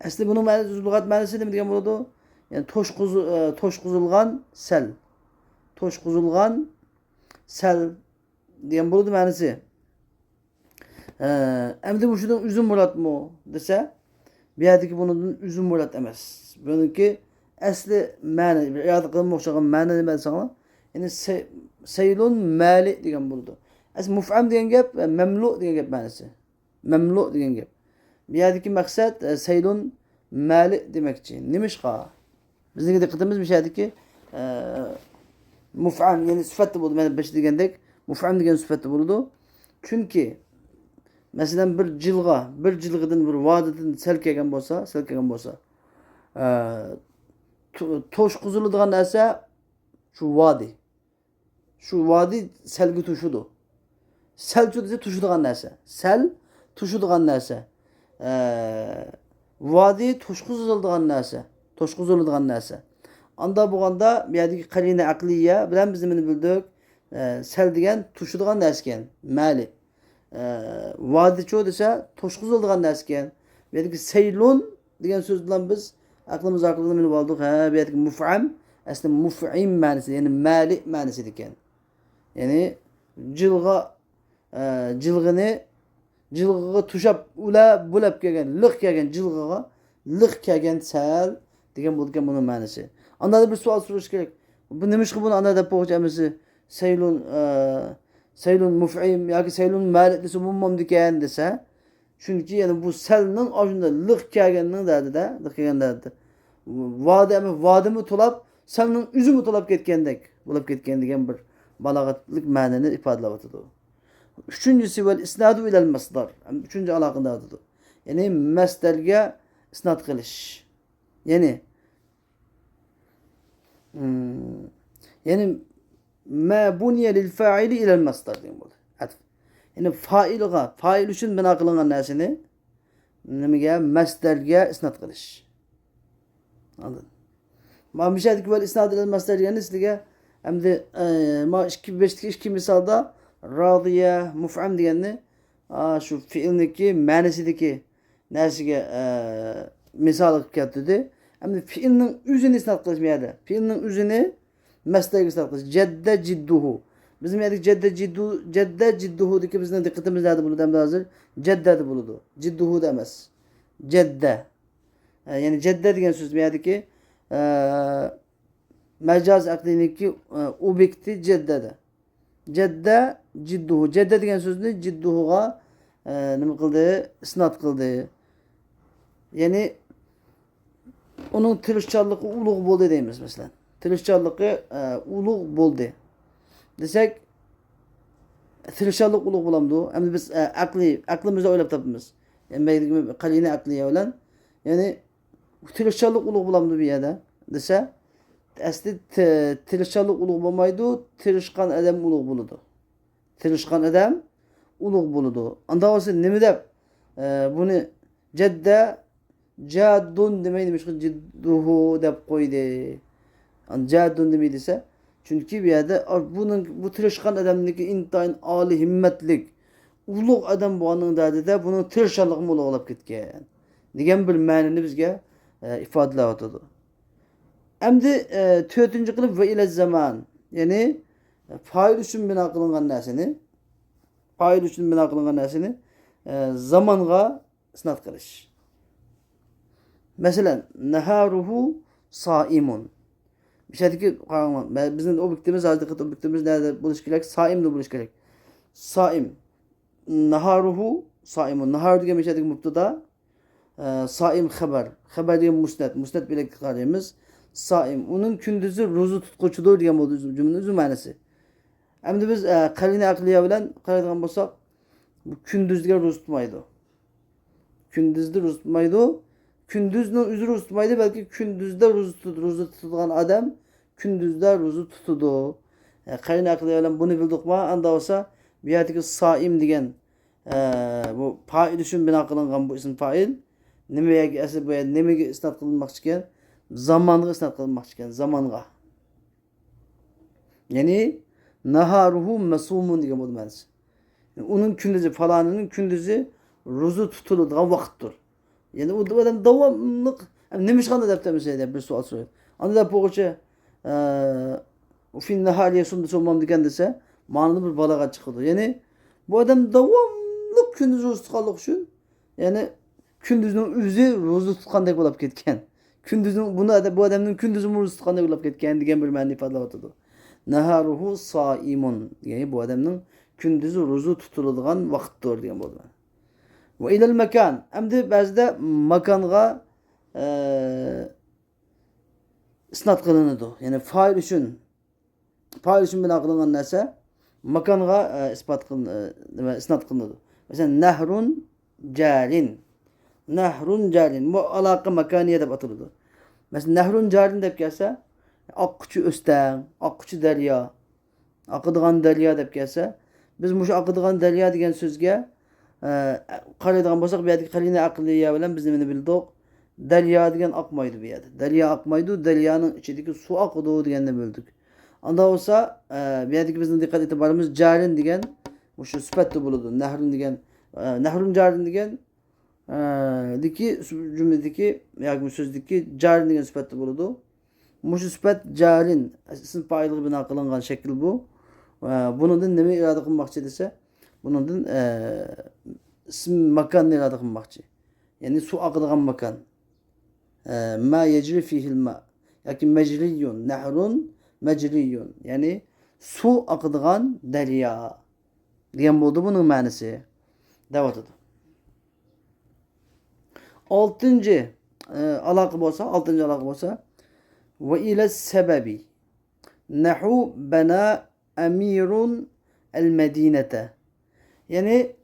Asli buni lug'at ma'nosi nima degan bo'ladi? Yani to'shquzilgan sel. To'shquzilgan sel degan bo'ladi ma'nosi. Endi bu shundan uzun muratmi desa, bu yerdagi bundan uzun murat emas. Buniki asli ma'no, iroda qilinmoqchi bo'lgan ma'no nima desanglar, ya'ni saylun mali degan bo'ladi. As muf'am degan gap mamlu degan gap ma'nosi. Mamlu degan gap. Bu yerdagi maqsad saylun mali demakchi. Nimishqa? Bizning diqqatimiz bu yerdagi muf'am yani sifatda bo'ldi. Mana besh degandek muf'am degan sifatda bo'ldi. Chunki masalan bir jilg'idan bir vodidan sal kelgan bo'lsa, to'shqiziladigan narsa shu vodi. Shu vodi salga tushudi. Sal desa tushadigan narsa. Sal tushadigan narsa. Vodi to'shqiziladigan narsa. Anda bo'lganda bu yerdagi qarina aqliya bilan biz nimani bildik? Sal degan tushadigan narsa ekan, mali. Vodi cho desa to'shqiziladigan narsa ekan. Bu yerdagi saylun degan so'z bilan biz aqlimizni bilib oldik. Ha, bu yerdagi muf'am aslida muf'im ma'nosi, ya'ni mali ma'nosi ekan. Ya'ni jilg'iga tushab bo'lab kelgan, liq kelgan jilg'iga liq kelgan sal degan bo'lgan buning ma'nosi. Anda bir savol so'rash kerak. Bu nima ish buni anda deb qo'yamiz? Saylun muf'im yoki saylun malik desa mummam degan desa, chunki yani bu salning oshunda liq kelganning dardida, liq kelgan dardida. Vodimi to'lab, salning uzumi to'lab ketgandek bo'lib ketgan degan bir balog'atlik ma'noni ifodalayotdi. Üçüncüsü vel isnadu ilal masdar. Üçüncü aloqadadir. Ya'ni masdarga isnod qilish. Yani ma buniya lil fa'ili ilal masdar degan bo'ldi. Yani fa'il uchun bino qilingan narsani nimaga masdarga isnod qilish. Anladın? Ma mishadiki vel isnadu ilal masdar yani sizga hamda ma 2 misalda radiya muf'am deganni shu fi'lniki ma'nosidagi narsaga misol qilib keltirdi. Hamda fi'lning o'zini isnod qilish meyada. Fi'lning o'zini masdarga isnod qilish. Jadda jidduhu. Bizim yerdagi jadda jidduhu deki bizning diqqatimiz nerede bo'ladi hamda hozir? Jaddada bo'ladi. Jidduhu da emas. Jadda. Yani jadda degan so'z bu yerdagi majaz aqliniki obyekti jaddada. Jadda jidduhu. Jadda degan so'zni jidduhuga nima qildi? Isnod qildi. Yani onun tirishchanligi ulug' bo'ldi deymiz masalan. Tirishchanligi ulug' bo'ldi. Desek tirishchanlik ulug' bo'lamdi. Endi biz aqlimizda o'ylab topamiz. Yani qarina aqliya bilan yani tirishchanlik ulug' bo'lamdi bu yerda desa asli tirishchanlik ulug' bo'lmaydi, tirishqan odam ulug' bo'ladi. Tirishqan odam ulug' bo'ladi. Unda bo'lsa nima deb buni jaddun demaydi, jidduhu deb qo'ydi. Jaddun demaydi desa, chunki bu yerda bu tirishqan odamniki intayin oli himmatlik ulug' odam bo'lganning dadida buni tirishchanligi ulug'lab ketgan degan bir ma'noni bizga ifodalayotdi. Endi 4-chi qilib va ila zaman, ya'ni fa'il uchun bino qilingan narsani zamonga isnod qilish. Masalan, naharuhu saimun. Bir şeydeki bizim obyektimiz nerede buluş gerek? Saim'de buluş gerek. Saim. Naharuhu saimun. Nahar degan bir şeydeki mubtada. Saim haber. Haber degan musnad. Musnad bile qaraymiz. Saim. Onun gündüzü rozu tutquchidir degan bo'ldi cümlenin o'zi ma'nosi. Endi biz qarina aqliya bilan qaraydigan bo'lsak, bu gündüzga rozu tutmaydi. Gündüzde rozu tutmaydi. Gündüzün özü rozu tutmaydı, belki gündüzde rozu tutulgan adam gündüzde rozu tutudu. Qarina aqliya bilan bunu bildik mi? Anda olsa bu yerdagi saim degan bu fa'il uchun bino qilingan bu ism fa'il nimaga asli bu nimaga isnod qilinmoqchi ekan? Zamonga isnod qilinmoqchi ekan, zamonga. Ya'ni naharuhu masumun degan bo'ldi ma'nosi. Uning kunduzi falonining kunduzi rozu tutuladigan vaqtdir. Yani o adam davamlık nima ish qiladi deb tamashlaydi, bir savol so'raydi. Anda deb o'g'ilcha u fin nahariya sumdum degan desa, ma'noda bir balog'at chiqadi. Ya'ni bu odam davomli kunduz ro'za tutganlik uchun, ya'ni kunduzning o'zi ro'za tutgandek bo'lib ketgan. Kunduzning bu odamning kunduzi ro'za tutgandek bo'lib ketgan degan bir ma'no ifodalayotdi. Naharuhu saimun, ya'ni bu odamning Kündüzü rozu tutuladigan vaqtdir degan bo'ldi. Va ilal makan. Endi ba'zida makonga isnat qilinadi. Ya'ni fa'il uchun bino qilingan narsa makonga isnat qilinadi. Masalan, jarin. Nahrun jarin. Bu aloqa makoniya deb ataladi. Masalan, nahrun jarin deb kelsa, oqquchi o'stan, oqquchi daryo, oqadigan daryo deb kelsa, biz mushu oqadigan daryo degan so'zga qaraydigan bo'lsak, bu yerdagi qarina aqliya bilan biz nimani bildik? Daryo degan oqmaydi bu yerda. Daryo oqmaydi, daryoning ichidagi suv oqadi deganni bildik. Unda bo'lsa, bu yerdagi bizning diqqat e'tiborimiz jarin degan mushu sifatda bo'ladi. Nahrun jarin degan diki cümledeki yoki so'zdagi jarin degan sifatda bo'ladi. Mushu sifat jarin ism fa'ilga bino qilingan shakl bu. Bundan nima iroda qilmoqchi desa, bundan ism makonni iroda qilmoqchi. Ya'ni suv oqadigan makon. Ma yajri fihi al-ma yoki majriyun, nahrun majriyun. Ya'ni suv oqadigan daryo degan bo'ldi buning ma'nosi. Da'vatdir. Altıncı aloqa bo'lsa ve ile sebebi nahu bana emirun el medinete. Yani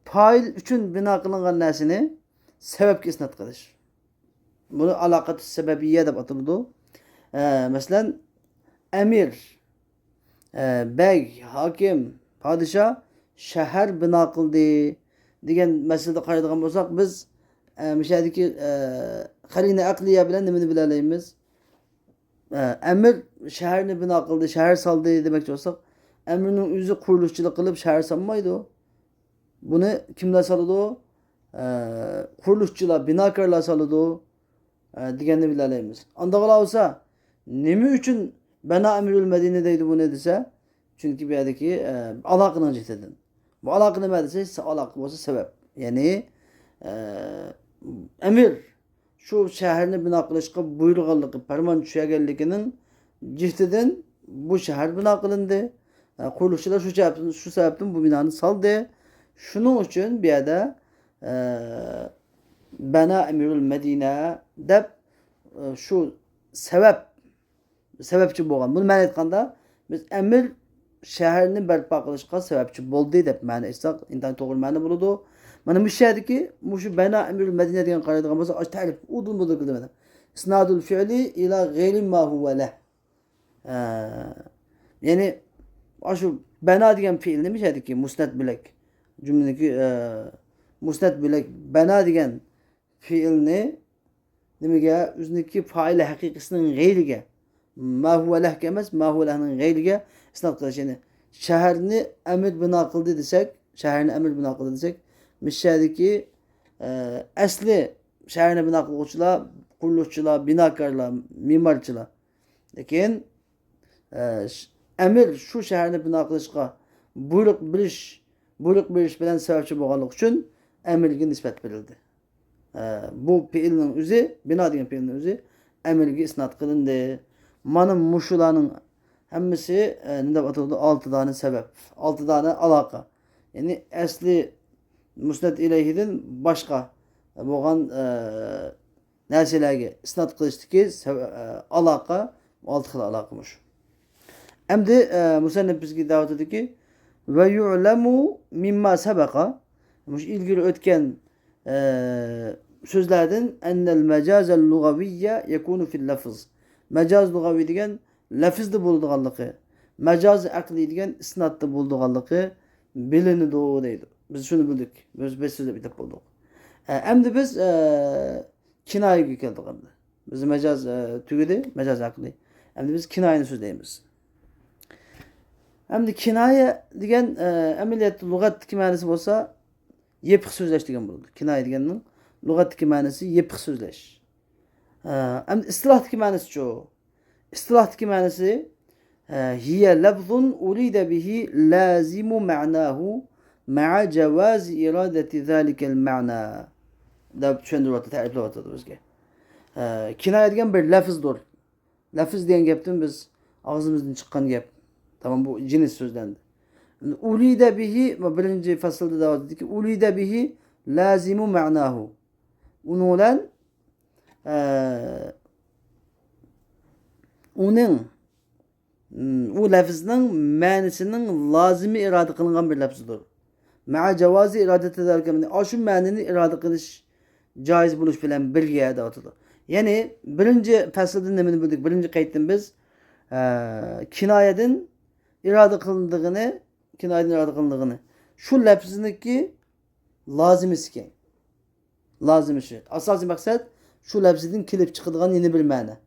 fail üçün bina qilingan narsani sebepga isnat qilish. Buni aloqatu sebebiyye deb ataladi. Masalan, emir, bey, hakim, podshoh shahar bino qildi degan masalada qaraydigan bo'lsak, biz müşahedeki qarina aqliya bilan nimani bila olamiz? Emir shaharni bino qildi, shahar soldi demoqchi bo'lsak, emirning o'zi qurilishchilik qilib shahar solmaydi. Buni kimlar soladi? Qurilishchilar, binokorlar soladi deganni bila olamiz. Unda bo'lsa, nima uchun bana emirul medine deydi buni desa, chunki bu yerdagi aloqaning jihatidan. Bu aloqa nima desa, aloqa bo'lsa sabab. Ya'ni emir shu shaharni bino qilishga buyurganligi, farmon tushganligining jihtidan bu shahar bino qilindi. Qurilishchilar shu sababdan bu binoni soldi. Shuning uchun bu yerda bana emirul medina deb shu sababchi bo'lgan. Buni ma'no aytganda biz emir shaharni barpo qilishga sababchi bo'ldi deb ma'no aytsak, intan to'g'ri ma'no bo'ladi. Mana bu sherdagi mushu bana emirul medina degan qaraydigan bo'lsa, ta'rif udun bo'ldi qildim. Isnadul fi'li ila g'ayri ma huwa lah. Ya'ni shu bana degan fi'l nima sherdagi musnad bilak. Jumladagi musnad bilak bana degan fi'lni nimaga o'ziniki fa'ili haqiqisining g'ayriga ma huwa lah emas, ma huwa lahning g'ayriga isnad qilish. Ya'ni shaharni amir bino qildi desak, Müşahedeki asli shaharni bino qiluvchilar, quriluvchilar, binokorlar, me'morchilar. Lekin amir shu shaharni bino qilishga buyruq berish bilan sababchi bo'lganligi uchun amirga nisbat berildi. Bu fi'lning o'zi, bino degan fi'lning o'zi amirga isnat qilindi. Mana mushularning hammasi nima deb ataladi? 6 dona sabab, 6 dona aloqa. Ya'ni asli musnad ilayhidan boshqa bo'lgan narsalarga isnat qilishdagi aloqa 6 xil aloqamish. Endi musannif bizga da'vat etdiki va yu'lamu mimma sabaqa, mush ilgari o'tgan so'zlardan annal majazal lugaviyya yakunu fil lafz. Majaz lugaviy degan lafzda bo'ladiganligi, majaz aqliy degan isnatda bo'ladiganligi bilinadi deydi. Biz shuni bildik. Biz so'zlab bitib bo'ldik. Endi biz kinoyaga keldik endi. Biz majaz tugadi, majaz aqliy. Endi biz kinoyani so'zlaymiz. Endi kinoya degan amaliyat lug'atdagi ma'nosi bo'lsa, yepiq so'zlash degan bo'ladi. Kinoya deganning lug'atdagi ma'nosi yepiq so'zlash. Endi istilohdagi ma'nosi-chi? Istilohdagi ma'nosi hiya lafzun urida bihi lazimu ma'nahu ma'a jawazi iradati zalikal ma'na deb tushuntiryapti, ta'riflayapti bizga. Kinoya degan bir lafzdir. Lafz degan gapdan biz og'zimizdan chiqqan gap. Tamam, bu jins so'zlandi. Ulide bihi birinci fasılda da dedi ki ulide bihi lazimu ma'nahu. Onu olan onun o lafızның ma'nisining lazimi irade kılınan bir lafızdır. Ma'a cevazi iradet ederken aşu ma'nini irade kılış caiz buluş bilen birge dağıtıdır. Yani birinci fasılda nemini bildik. Birinci kayıttan biz kinayeden irade kılındığını şu lafzındaki lazım isken. Lazım işi. Asasi maksat şu lafzidin kilip çıkıdığın yeni bir ma'na.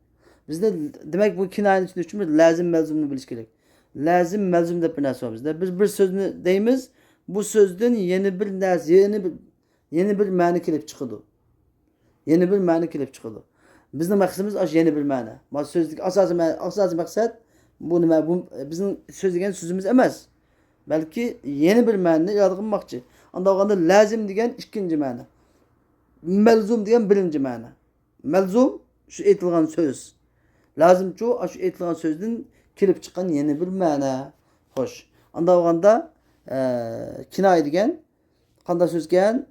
Bizde demek bu kinayenin içinde üçümüz lazım melzumunu biliş gerek. Lazım melzum dep bir narsa var bizde. Biz bir sözünü deyimiz bu sözden yeni bir narsa, yeni bir ma'na kilip çıkıdı. Yeni bir ma'na kilip çıkıdı. Bizim maksadımız aş yeni bir ma'na. Ma sözlük asasi maksat bu bizim söz sözümüz emez. Belki yeni bir ma'na irade kılmakçı. Anda o kadar lazım diyen ikinci ma'na. Melzum diyen birinci ma'na. Melzum şu aytilgan söz. Lazım şu aytilgan sözden kirip çıkan yeni bir ma'na. Hoş. Anda o kadar kinaye diyen kanda söz gen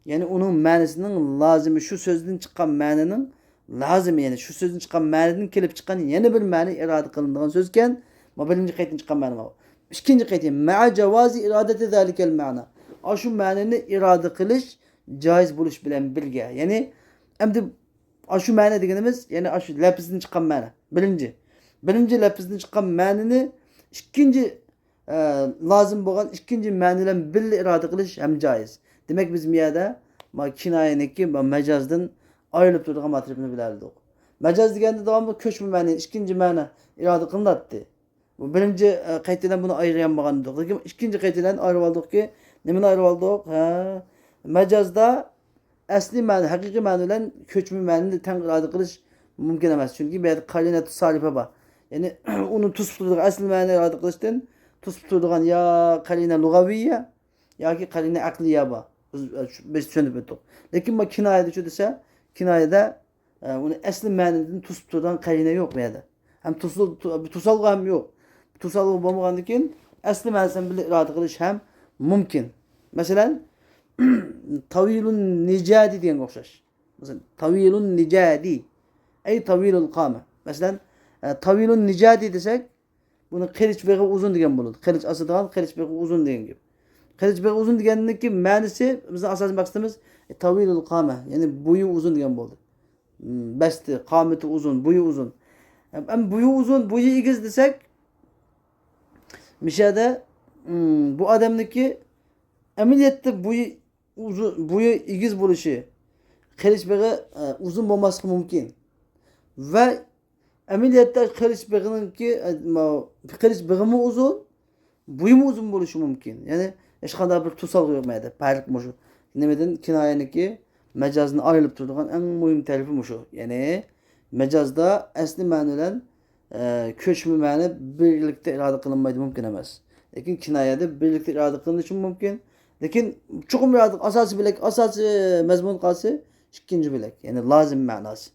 yani onun ma'nasının lazımı şu sözden çıkan ma'nanın lazım yani şu sözden çıkan ma'nanın kelip çıkan yeni bir ma'na irade kılındığın sözken ma birinci kayıtın çıkan ma'na. İkinci kayıtın ma'a cevazi iradeti zalikel ma'na. Aşu ma'nanı irade kılış caiz buluş bilen bilge. Yani emdi aşu ma'na degenimiz yani aşu lafızdan çıkan ma'na. Birinci lafızdan çıkan ma'nını ikinci lazım bo'lgan ikinci ma'nilan birga irade kılış hem caiz. Demek biz miyada kinayeniki mecazdan ayrılıp durduğun matribini bilerdik. Mecaz degende devamlı köşmü ma'ni ikinci ma'na irade kılınatdı. Bu birinci kayıttan bunu ayırayanmagandık. Lekin ikinci kayıtdan ayırıp aldık ki nemini ayırıp aldık? Mecazda asli ma'ni, hakiki ma'ni bilen köçmü ma'nini ten irade kılış mümkün emas. Çünkü bir kalinet-i salife var. Yani onu tutup asli ma'ni irade kılıştan tutup durduğun ya kaline lugaviye ya ki kaline akliye var. Biz düşünüp ettik. Lekin bu kinayede şu dese kinayede onu asli ma'niden tutup durduğun kaline yok muydu? Hem tusalgı hem yok. Tusalgı olmagandan asli ma'nisinden bile irade kılış hem mümkün. Mesela tavilun nicadi diyen okşaş. Mesela tavilun nicadi. Ey tavilul kâme. Mesela tavilun nicadi desek bunu kılıç beği uzun diyen bulur. Kılıç asıdan kılıç beği uzun diyen gibi. Kılıç beği uzun diyenindeki manisi bizim asas maksatımız tavilul kâme. Yani boyu uzun diyen bulur. Besti, kâmeti uzun, boyu uzun. Hem boyu uzun, boyu igiz desek müşahede bu adamdaki ameliyette boyu igiz buluşu kılıç beği uzun olması mümkün. Ve ameliyatta kılıç beğeninki kılıç beği mi uzun, boyu mu uzun buluşu mümkün. Yani hiç kadar bir tutsal yok muydu? Paylık mı şu? Nemeden kinayeniki mecazın ayrılıp durduğun en mühim tarifi mu şu? Yani mecazda asli ma'nilen köçmü ma'ni birlikte irade kılınmaydı mümkün emez. Lekin kinayede birlikte irade kılınışı mümkün. Lekin çok irade asası mezmun kalsı ikinci bilek. Yani lazım manası.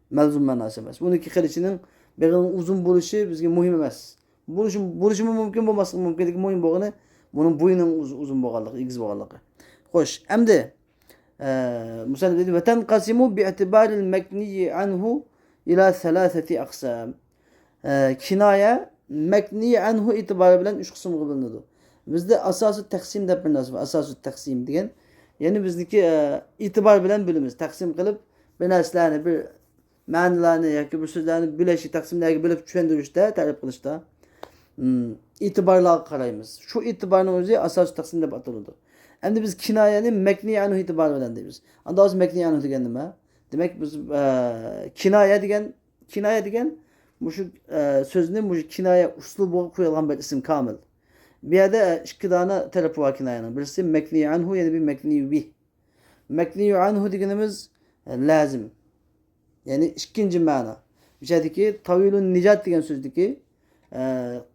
Melzum manası emez. Bununki kılıçının beğenin uzun buluşu bizge mühim emez. Buluşu mümkün olması mümkün değil. Mühim boğanı bunun boyunun uzun boğanlığı, igiz boğanlığı. Hoş. Hem de Musa dedi ve tenkasimu bi'itibaril mekniyi anhu ila selaseti aksam. Kinaya mekniyi anhu itibarı bilen üç kısım kılındı. Bizde asası taksim de bir nasıl var. Asası taksim diyen. Yani bizdeki itibar bilen bölümümüz. Taksim kılıp bir neslerini, bir ma'nilarni yoki bir so'zlarni bileshi taqsimlarga bilib tushuntirishda ta'rif qilishda e'tiborlarga qaraymiz. Shu e'tiborning o'zi asosiy taqsim deb ataladi. Endi biz kinoyani makni anhu e'tibor bilan deymiz. Anda hozir makni anhu degan nima? Demak biz kinoya degan shu so'zni shu kinoya uslubiga qo'yilgan bir ism komil. Bu yerda ikki dona tarafi bor kinoyaning. Birisi makni anhu, yana bir makni bih. Makni anhu deganimiz lazım. Yani ikinci mana. Bizdeki tavilun nicat degan sözdeki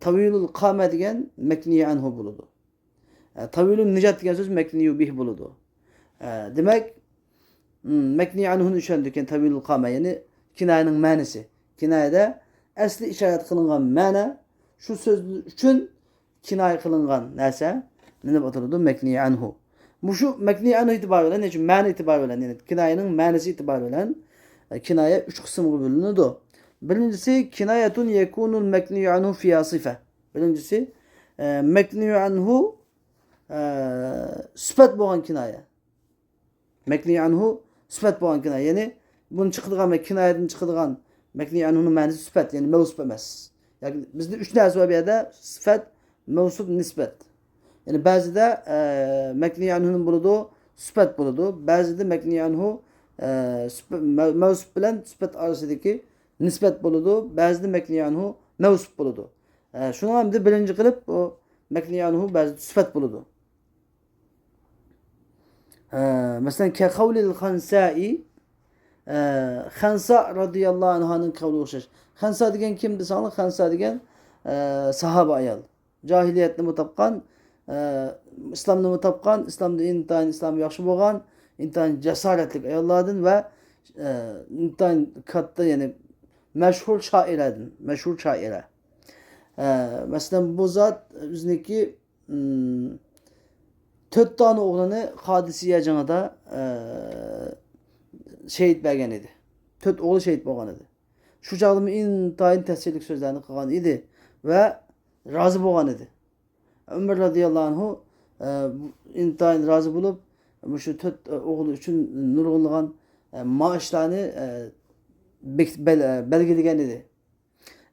tavilul kâme degan mekniye anhu buludu. Tavilun nicat degan söz mekniye bih buludu. Demek mekniye anhu'nu düşündük yani tavilul kâme yani kinayenin manisi. Kinayede asli işaret kılınan mana şu söz için kinoya qilingan narsa nima deb ataladi? Makni anhu. Mushu makni anhu itibar bilan, nechun ma'ni itibar bilan, ya'ni kinoyaning ma'nisi itibar bilan kinoya 3 qismga bo'linadi. Birincisi kinayetun yekunul makni anhu fi sifa. Birincisi makni anhu sifat bo'lgan kinoya. Makni anhu sifat bo'lgan kinoya. Ya'ni buni chiqadigan kinoyadan chiqadigan makni anhuning ma'nosi sifat, ya'ni mavsuf emas. Yani bizde 3 narsa var bir yerde: sıfat, mevsuf, nisbet. Yani bazıda mekni anhu'nun buluduğu sıfat buluduğu, bazıda mekni anhu mevsuf bilen sıfat arasındaki nisbet buluduğu, bazıda mekni anhu mevsuf buluduğu. Şunu hem de birinci kılıp o mekni anhu bazıda sıfat buluduğu. Mesela ke kavlil khansai, Hansa radıyallahu anh'ın kavli okşaş. Hansa degen kimdi sana? Hansa degen sahaba ayal. Cahiliyetni mutabqan, İslamni mutabqan, İslamda intayin İslam yaxşı bolgan, intayin cesaretlik ayallardan ve intayin katta yani meşhur şairlerden, meşhur şaire. Mesela bu zat bizniki 4 tane oğlanı Hadisiye canada şehit bergen idi. 4 oğlu şehit bolgan idi. Şu çağda intayin tesirlik sözlerini kılgan idi ve razı bolgan idi. Ömer radıyallahu anhu intayin razı bulup şu 4 oğlu için nurgulgan maaşlarını belgilegen idi.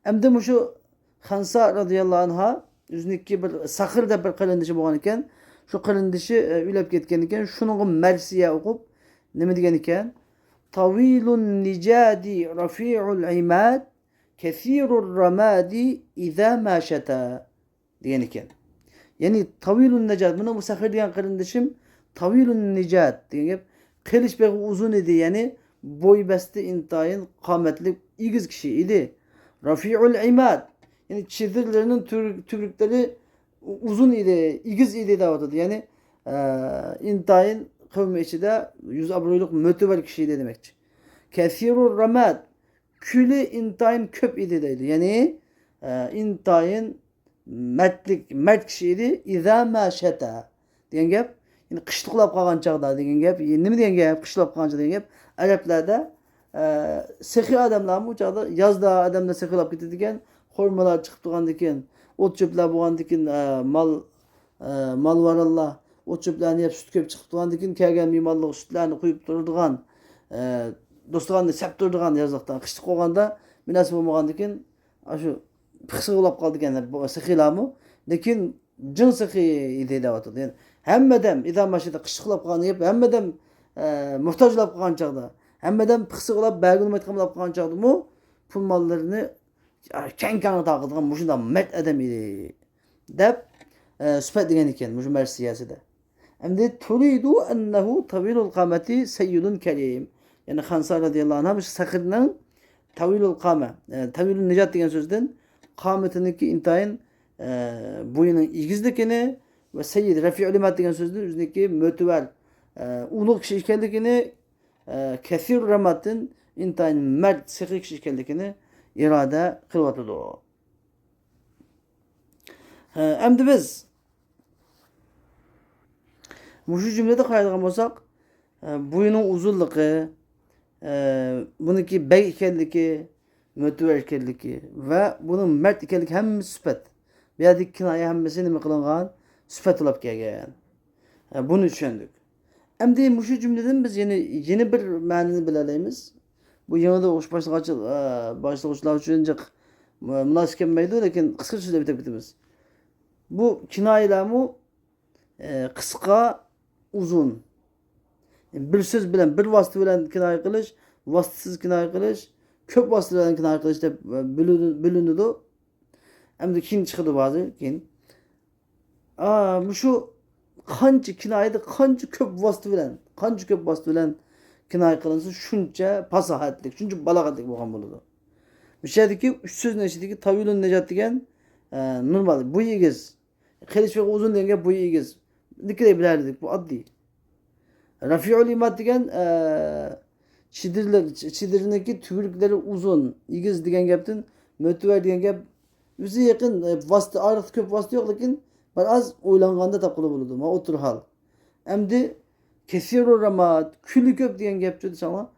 Hem de şu Hansa radıyallahu anha yüzündeki bir sakır da bir kılındışı bolgan iken, şu kılındışı ülep ketken iken, şunun mersiye okup ne degen iken? Tavilun nicadi rafi'ul imad kesirur ramadi iza ma şata diyen iken. Yani tavilun nicat, buna bu sakır diyen kılındışım tavilun nicat diyen kılıç pek uzun idi, yani boy besti intayin kametli igiz kişi idi. Rafi'ul imad, yani çizgilerinin tübrükleri uzun idi, igiz idi davatıdı. Yani intayin kavmi içinde yüz abroyluk mötüber kişiydi demekçi. Kesirur ramad, külü intayin köp idi deydi. Yani intayin mert kişiydi. İza ma şeta diyen gep, yani kışlıklap kalgan çağda diyen gep, nimi diyen gep, kışlıklap kalgan çağda diyen gep, Araplarda sehi adamlar bu çağda yazda adamlar sehilap gitti diken, hormalar çıkıp durgan diken, ot çöpler bolgan diken, mal var Allah. O çöplerini hep süt köp çıkıp durgan diken, kelgen mimarlık sütlerini kuyup durduğun, dostlarını sep durduğun yazlıktan kışlık olganda münasip olmagan diken, şu pıksık olap kaldı dikenler, sehilamı, diken cın sehi idi devatı. Yani hemmeden idam başında kışlık olap kalgan yap, hemmeden muhtaç olap kalgan çağda, hemmeden pıksık olap belgin metkan olap kalgan çağda mu, pul mallarını kenkanı takıdığın muşunda mert edem idi dep süpet diyen iken muşun mersiyası da. Hem de turidu ennehu tavilul kameti seyyidun kerim. Yani Hansa radıyallahu anh sakırının tavilul kame, tavilul necat diyen sözden kametindeki intayin boyunun igizlikini ve seyyid rafi'ul imat diyen sözden üzerindeki mötüver uluk kişi işkeldikini kesir ramatın intayin mert sekhi kişi işkeldikini irade kılvatıdır o. Hem de biz bu cümlede kaydıgan bolsak, boyunun uzunluğu, bununki bey ekenligi, mötüver ekenligi ve bunun mert ekenligi hemmisi süpet. Bir yerdeki kinaya hemmisi nima kılıngan? Süpet olap kelgen. Bunu düşündük. Hem de bu cümleden biz yeni bir ma'nini bilaleymiz. Bu yanında başlangıçlar için münasip gelmeydi, lakin kısa sözle bitiriz. Bu kinayelerimi kıska, uzun. Bir söz bilen, bir vasıta bilen kinaya kılış, vasıtasız kinaya kılış, köp vasıta bilen kinaya kılış da bölündü. Hem de kin çıkıdı bazı, kin. Bu şu kançı kinayede, kançı köp vasıta bilen kinaya kılınsa şunca pasahatlik, şunca balagatlik bolgan boludu. Bir şeydeki, üç sözün eşitiki tavilun necat degen normal, bu yigiz. Kılıç ve uzun denge bu yigiz. Dikkat bilerdik, bu adli. Rafi'ul imad degen çidirindeki tübürükleri uzun, igiz degen geptin, mötüver degen gep Bizi yakın vasıta ayrık köp vasıta yok lakin bir az oylanganda tapılı buludu. Ma otur hal. Emdi kesir ramat külü köp diyen gapçı sana.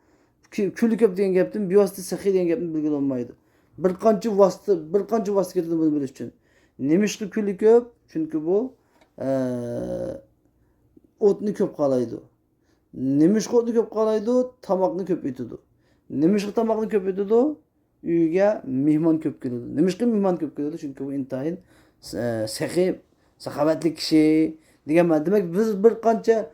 Külü köp diyen gaptın bir vasıta sahi diyen gaptın bilgili olmaydı. Bir kançı vasıta getirdi bunu biliş için. Nemişli külü köp çünkü bu otunu köp kalaydı. Nemişli otunu köp kalaydı tamakını köp ütüdü. Nemişli tamakını köp ütüdü. Uyga mehmon köp keladi. Nemişli mehmon köp keladi çünkü bu intayin sahi sahavatli kishi degan demak biz bir qancha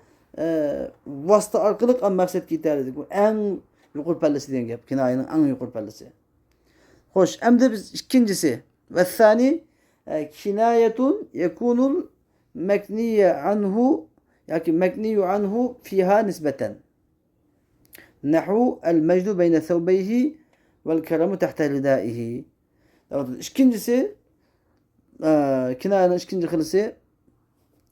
vosita orqali ham maqsadga yetar edik. Bu eng yuqori pallasi degan gap. Kinoyaning eng yuqori pallasi. Xo'sh, endi biz ikkinchisi va thani kinayatun yakunul makniya anhu yoki makniyu anhu fiha nisbatan. Nahu el-mecdu beyne thawbayhi vel keramu tahta ridaihi. İkincisi kinayenin ikinci kılısı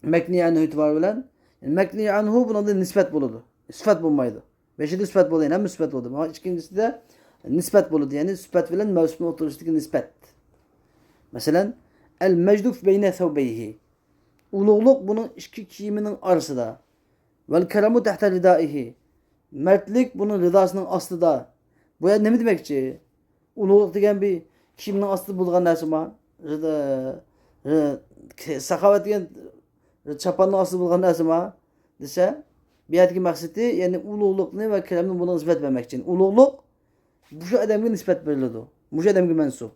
mekni anhu itibar bilen mekni anhu buna da nispet buludu. Sıfat bulmaydı. Beşinci sıfat buludu. Hem nispet buludu. Ama ikincisi de nispet buludu. Yani sıfat bilen mevsumuna oturuştaki nispet. Mesela el mecduf beyne thawbeyhi. Uluğluk bunun iki kiyiminin arasında. Vel keramu tahta ridaihi. Mertlik bunun rıdasının aslıda. Bu ya ne mi demek ki? Uluğluk degen bir kiyiminin aslı bulgan narsa mı? Sakavat degen çapanın aslı bulgan narsa mı? Dese bir yerdeki maksati yani uluğlukni ve keremni buna nispet vermek için. Uluğluk bu şu adamga nispet verildi. Bu şu adamga mensup.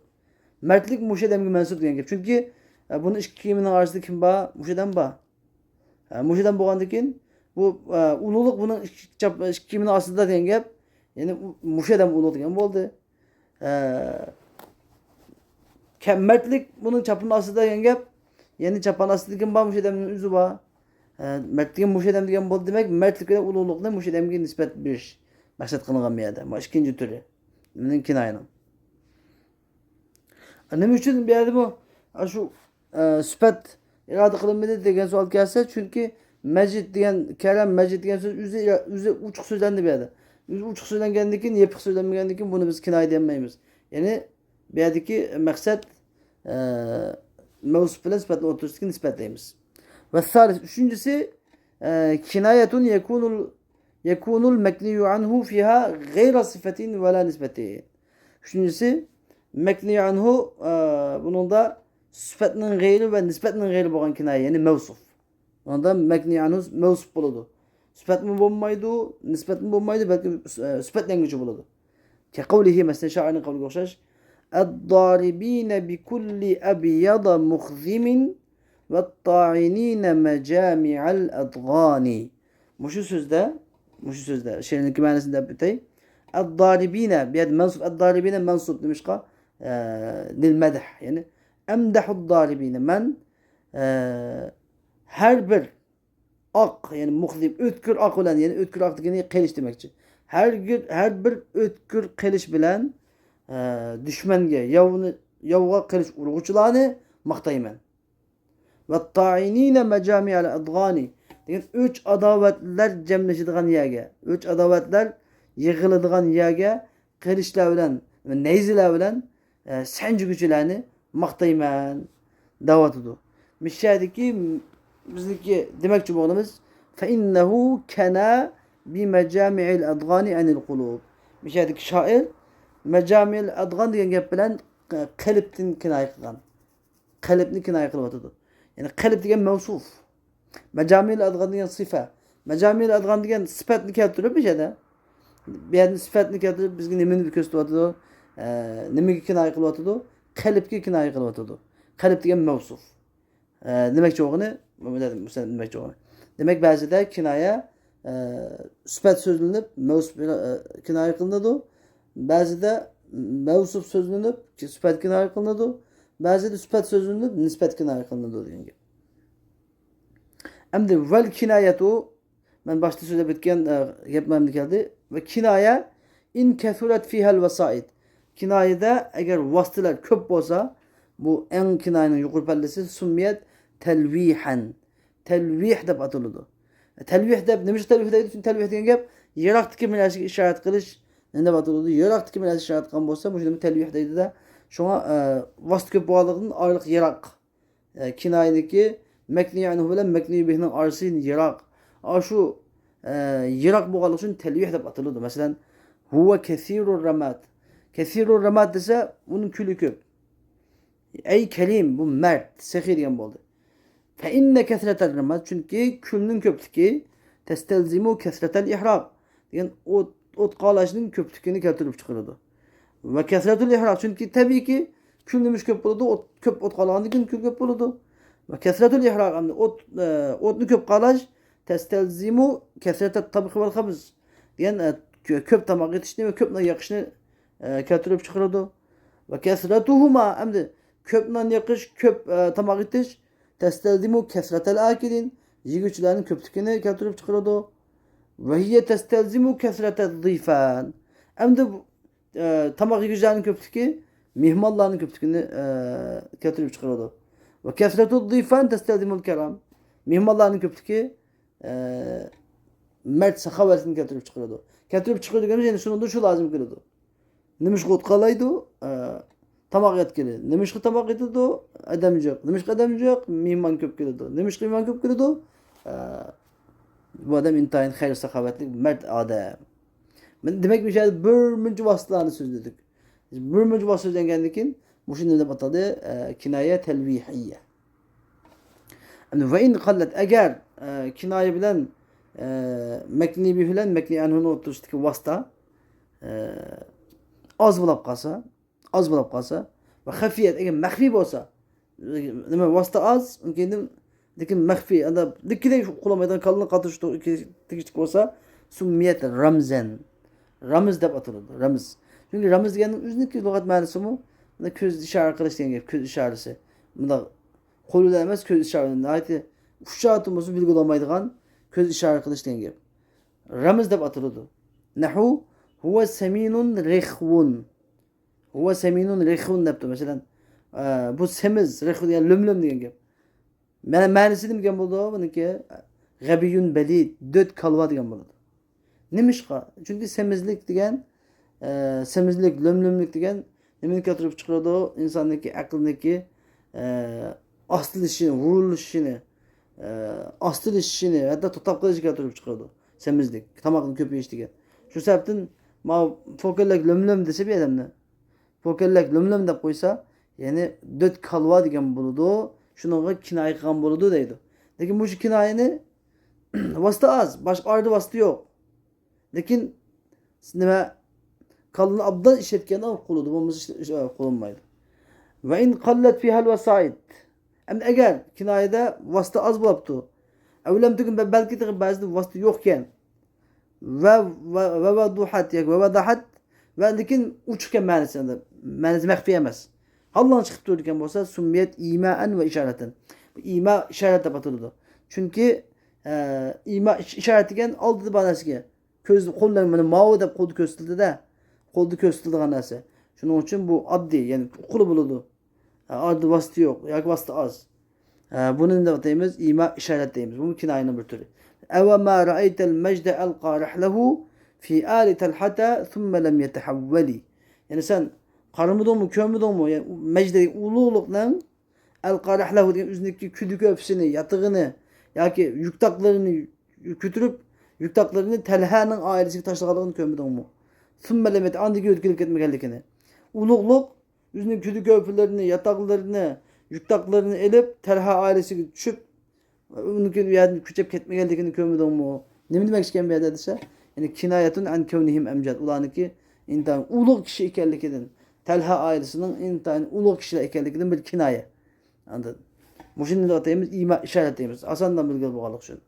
Mertlik bu şu adamga mensup degen gap. Çünkü bunun iki kiyiminin arasında kim ba? Bu şu adam ba. Bu şu adam bolgandan bu ululuk bunun iki kiyiminin aslında degen gap. Yani muş adam ululuk degen boldu. Mertlik bunun çapının aslında degen gap. Yani çapan aslı degen ba muş adamın üzü ba. Mertliğin muş adam degen boldu demek mertlik ve ululukla muş adamga nispet bir maksat kılıngan bir yerde. Bu ikinci türü. Mümkün aynı. Ne için bir yerde bu şu sıfat irade kılınmadı degen sual gelse çünkü mecid diyen kelam mecid diyen söz üze uçuk sözlendi bir yerde. Üze uçuk sözden geldikin yapık sözden geldikin bunu biz kinayet edemeyiz. Yani bir yerdeki maksat mevzup ile sıfatla otururken nispetleyimiz. Ve thalith üçüncüsü kinayetun yekunul mekniyu anhu fiha gayra sıfatin ve la nisbeti. Üçüncüsü mekniyu anhu bunun da sıfatının gayri ve nispetinin gayri boğan kinaye yani mevsuf. Onda mekni anhu mevsuf buludu. Sıfat mı bulmaydı, nispet mi bulmaydı belki sıfatla gücü buludu. Ki kavlihi mesela şairin kavli okşaş. اَدْضَارِب۪ينَ بِكُلِّ اَبْيَضَ مُخْزِمٍ وَالطَّاعِن۪ينَ مَجَامِعَ الْاَدْغَانِ. Bu şu sözde, şiirin kümanesinde bütey. اَدْضَارِب۪ينَ bir yerde mensup, اَدْضَارِب۪ينَ mensup demiş ka. Lil medh yani. Emdahud daribine men her bir ak yani muhzim ötkür ak olan yani ötkür ak degeni qelish demekçi. Her bir ötkür qelish bilen düşmanga yovga qilish urg'uchilarni maqtayman. Ve ta'inine mecami'al adgani degan üç adovatlar jamlashadigan yerga, üç adovatlar yig'iladigan yerga qilishlar bilan, neyzilar bilan sanjiguchilarni maqtayman da'vatidir. Mishadiki bizniki demakchi bo'lganimiz fa innahu kana bi majami'il adgani anil qulub. Mishadiki shoir majami'il adgan degan gap bilan qalbdan kinoya qilgan. Qalbni kinoya qilyapti. Yani qalb degan mavsuf. Majami'il adgan degan sifa. Majami'il adgan degan sifatni keltirib mishada. Bu yerni sifatni keltirib bizga nimani ko'rsatyapti? Nimaga kinoya qilyapti? Qalbga kinoya qilyapti. Qalb degan mavsuf. Demakchi o'g'ini, demakchi o'g'ini. Demak ba'zida kinoya sifat so'zlanib, mavsuf kinoya qilinadi. Ba'zida mavsuf so'zlanib, sifat kinoya qilinadi. Ba'zida sifat so'zlanib, nisbat kinoya qilinadi degan gap. Endi vel kinayatu men boshda so'zlab o'tgan gapimga keldi va kinoya in kathurat fiha al-vasaid. Kinoyada agar vositalar ko'p bo'lsa, bu eng kinoyaning yuqori pallasi summiyat talvihan. Talvih deb ataladi. Talvih deb nima uchun talvih deydi? Chunki talvih degan gap yiroqdagi narsaga ishorat qilish deb ataladi. Yiroqdagi narsaga ishorat qilgan bo'lsa, bu yerda talvih deydi-da. Şuna vast köp bağlılığının ayrılık yirak. Kinayedeki mekni anhu bilen mekni bihinin arası yirak. Şu yirak bağlılık için telvih de atılırdı. Mesela huve kesirur ramat. Kesirur ramat dese bunun külü köp. Ey kelim bu mert, sehir diyen oldu. Fe inne kesretel ramat çünkü külünün köplüğü testelzimu kesretel ihrak. Yani ot qalaşının köplüğünü keltirip çıkarırdı. Ve kesretul ihrak çünkü tabii ki külünümüş köp olurdu. Köp ot qalağında gün kül köp olurdu. Ve kesretul ihrak yani otlu köp qalaş testelzimu kesretel tabıkı vel habz. Yani köp tamak yetiştiğini ve köple yakışını keltirip çıkarırdı. Ve kesretuhuma emdi köple yakış köp tamak yetiş testelzimu kesretel akilin yigüçlerin köplüğünü keltirip çıkarırdı. Ve hiye testelzimu kesretel zifan. Emdi tamak yigüçlerin köplüğü mihmalların köplüğünü keltirip çıkarırdı. Ve kesretul zifan testezimul keram. Mihmalların köplüğü mert sahavetini keltirip çıkarırdı. Keltirip çıkarırdı yani şunun şu lazım kılırdı. Nimiş kut kalaydı tamak yetkili. Nimiş ki tamak yetkili edemeyecek. Nimiş ki edemeyecek mihman köp kılırdı. Nimiş ki mihman köp kılırdı bu adam intayın hayır sahavetli mert adam. Demek bir şey bölümcü vasıtalarını sözledik. Bölümcü vasıtadan geldikin bu şimdi de batadı kinaye telvihiyye. Ve in kallet eğer kinaye bilen mekni bilen mekni anhunu oturuştaki vasıta az bulap kalsa ve hafiyet eğer mehfi olsa demek vasıta az kendim dikin mehfi anda dikide kullanmadan kalın katıştı dikiştik olsa summiyet ramzen ramz deb atılırdı ramz. Çünkü ramz degenin üzündeki lügat manası mı? Bunda köz işareti arkadaş degan gap, köz işareti. Bunda qo'lda emas, köz işareti. Aytı uşatımızı bilgilamaydigan köz işareti arkadaş degan gap. Ramz deb atılırdı. Nahu huwa saminun rikhun. Huwa saminun rikhun debdi. Mesela bu semiz, rikhun yani lömlöm degan gap. Mana ma'nisi nima degan bo'ldi? Buniki g'abiyun balid, döt kalva degan bo'ladi. Nimishqa? Çünkü semizlik degan semizlik, lömlömlük degan nimani keltirib chiqaradi? İnsondagi aqldagi ostilishini, vurilishini, ostilishini, hatto to'xtab qolishini keltirib chiqaradi. Semizlik, tomoqning ko'payishi degan. Shu sababdan ma fokalak lömlöm desa bir odamni. Fokalak lömlöm deb qo'ysa, ya'ni döt kalva degan bo'ladi. Shunga kinoya qilgan bo'ladi deydi. Lekin bu kinoyani vasita az, boshqa ayrı vasita yo'q. Lekin nima kalını abdan işletgenden kuludu. Bu kullanmaydı. Ve in kallet fihal vesait. Hem eğer kinayede vasıta az bulaptı. Evlem tükün belki de bazı vasıta yokken ve vaduhat yak ve vadahat ve lekin uçken manasında manası mehfi emez. Allah'ın çıkıp dururken olsa summiyet imaen ve işareten. İma işarete batırdı. Çünkü ima işaretigen aldı banası ki köz kollarını mavi de koldu köstildi de koldu köstildiği narsa. Şunun için bu addi yani kulu buludu. Adı vasıtı yok. Yak vasıtı az. Bunun da deyimiz ima işaret deyimiz. Bu mümkün aynı bir türü. Eve ma ra'aytel mecde elqa lehu fi alitel hata thumme lem yetehavveli. Yani sen karımıdın mı kömüdün mü yani mecde ululukla elqa lehu diye üzerindeki küdük öpsini yatığını ya ki yüktaklarını kütürüp yüktaklarını telhanın ailesi taşlıqalığını kömüdün mü? Thumme lem yete andaki ötkülük etmegelikini. Ulukluk yüzünün küdük öpülerini yataklarını yüktaklarını elip telha ailesi düşüp onunki yani küçük ketmegelikini kömüdün mü? Ne demek iken bir yerde dese? Yani kinayetun an kevnihim emcad. Ulanıki intan uluk kişi ikenlikinin telha ailesinin intan uluk kişiler ikenlikinin bir kinaye. Anladın? Bu şimdi de atayımız ima işareteyimiz. Asandan bilgili bu kalık şun.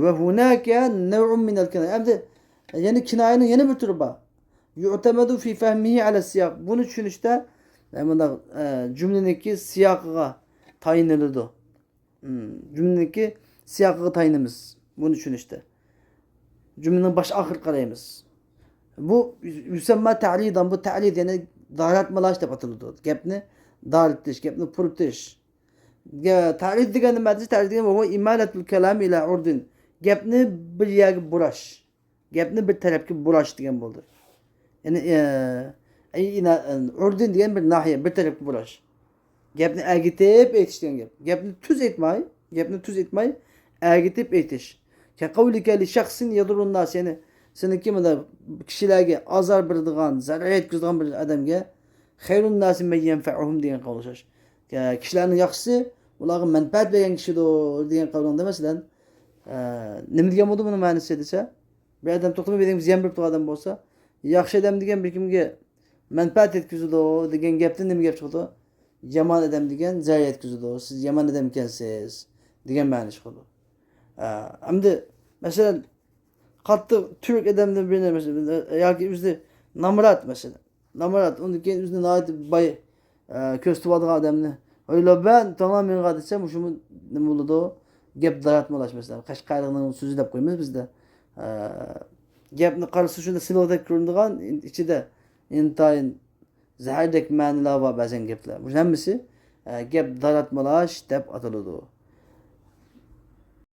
Ve hunaka nev'un minel kinaye. Yani kinayenin yeni bir türü var. Yu'temedu fi fehmihi ala siyak. Bunun için işte cümleneki siyakıga tayin edildi. Cümleneki siyakıga tayinimiz. Bunun için işte. Cümlenin baş ahir karayımız. Bu yüsemma ta'lidan bu ta'lid yani daratmalaş da batıldı. Gepni daritiş, gepni purtiş. Ta'lid degani madde ta'lid degani bu imalatul kelam ila urdin. Gepni bir yerga buraş. Gepni bir tarafga buraş degan bo'ldi. Yani urdun diyen bir nahiye, bir taraf bulaş. Gapni agitib aytish degan gap. Gapni tuz etmay, agitib aytish. Ka qawlika li shakhsin yadurun nas, yani seniki mana kishilarga azor beradigan, zarar yetkazadigan bir odamga khayrun nas men yanfa'uhum degan qavlashash. Kishilarning yaxshisi ularga manfaat bergan kishidir degan qavlanda masalan nima degan bo'ldi buni ma'nosi desa, bir odam to'xtamay bergan ziyon berib turgan odam bo'lsa, yaxshi odam degan bir kimga manfaat yetkazadi degan gapdan nima gap chiqdi? Yomon odam degan zarar yetkazadi. Siz yomon odam ekansiz degan ma'no chiqadi. Hamda masalan qattiq turk odamdan birini masalan yoki o'zi namrat masalan. Namrat undan keyin o'zini nihoyat boy ko'rsatib olgan odamni o'ylab ben tamam menga desam shu nima bo'ladi? Gap daratmalash masalan. Qashqarning so'zi deb qo'yamiz bizda. Gapni qarasa shunda silovda ko'rinadigan ichida intayin zahardek ma'nolar var ba'zan gaplar. Bu hammasi gap daratmalash deb ataladi.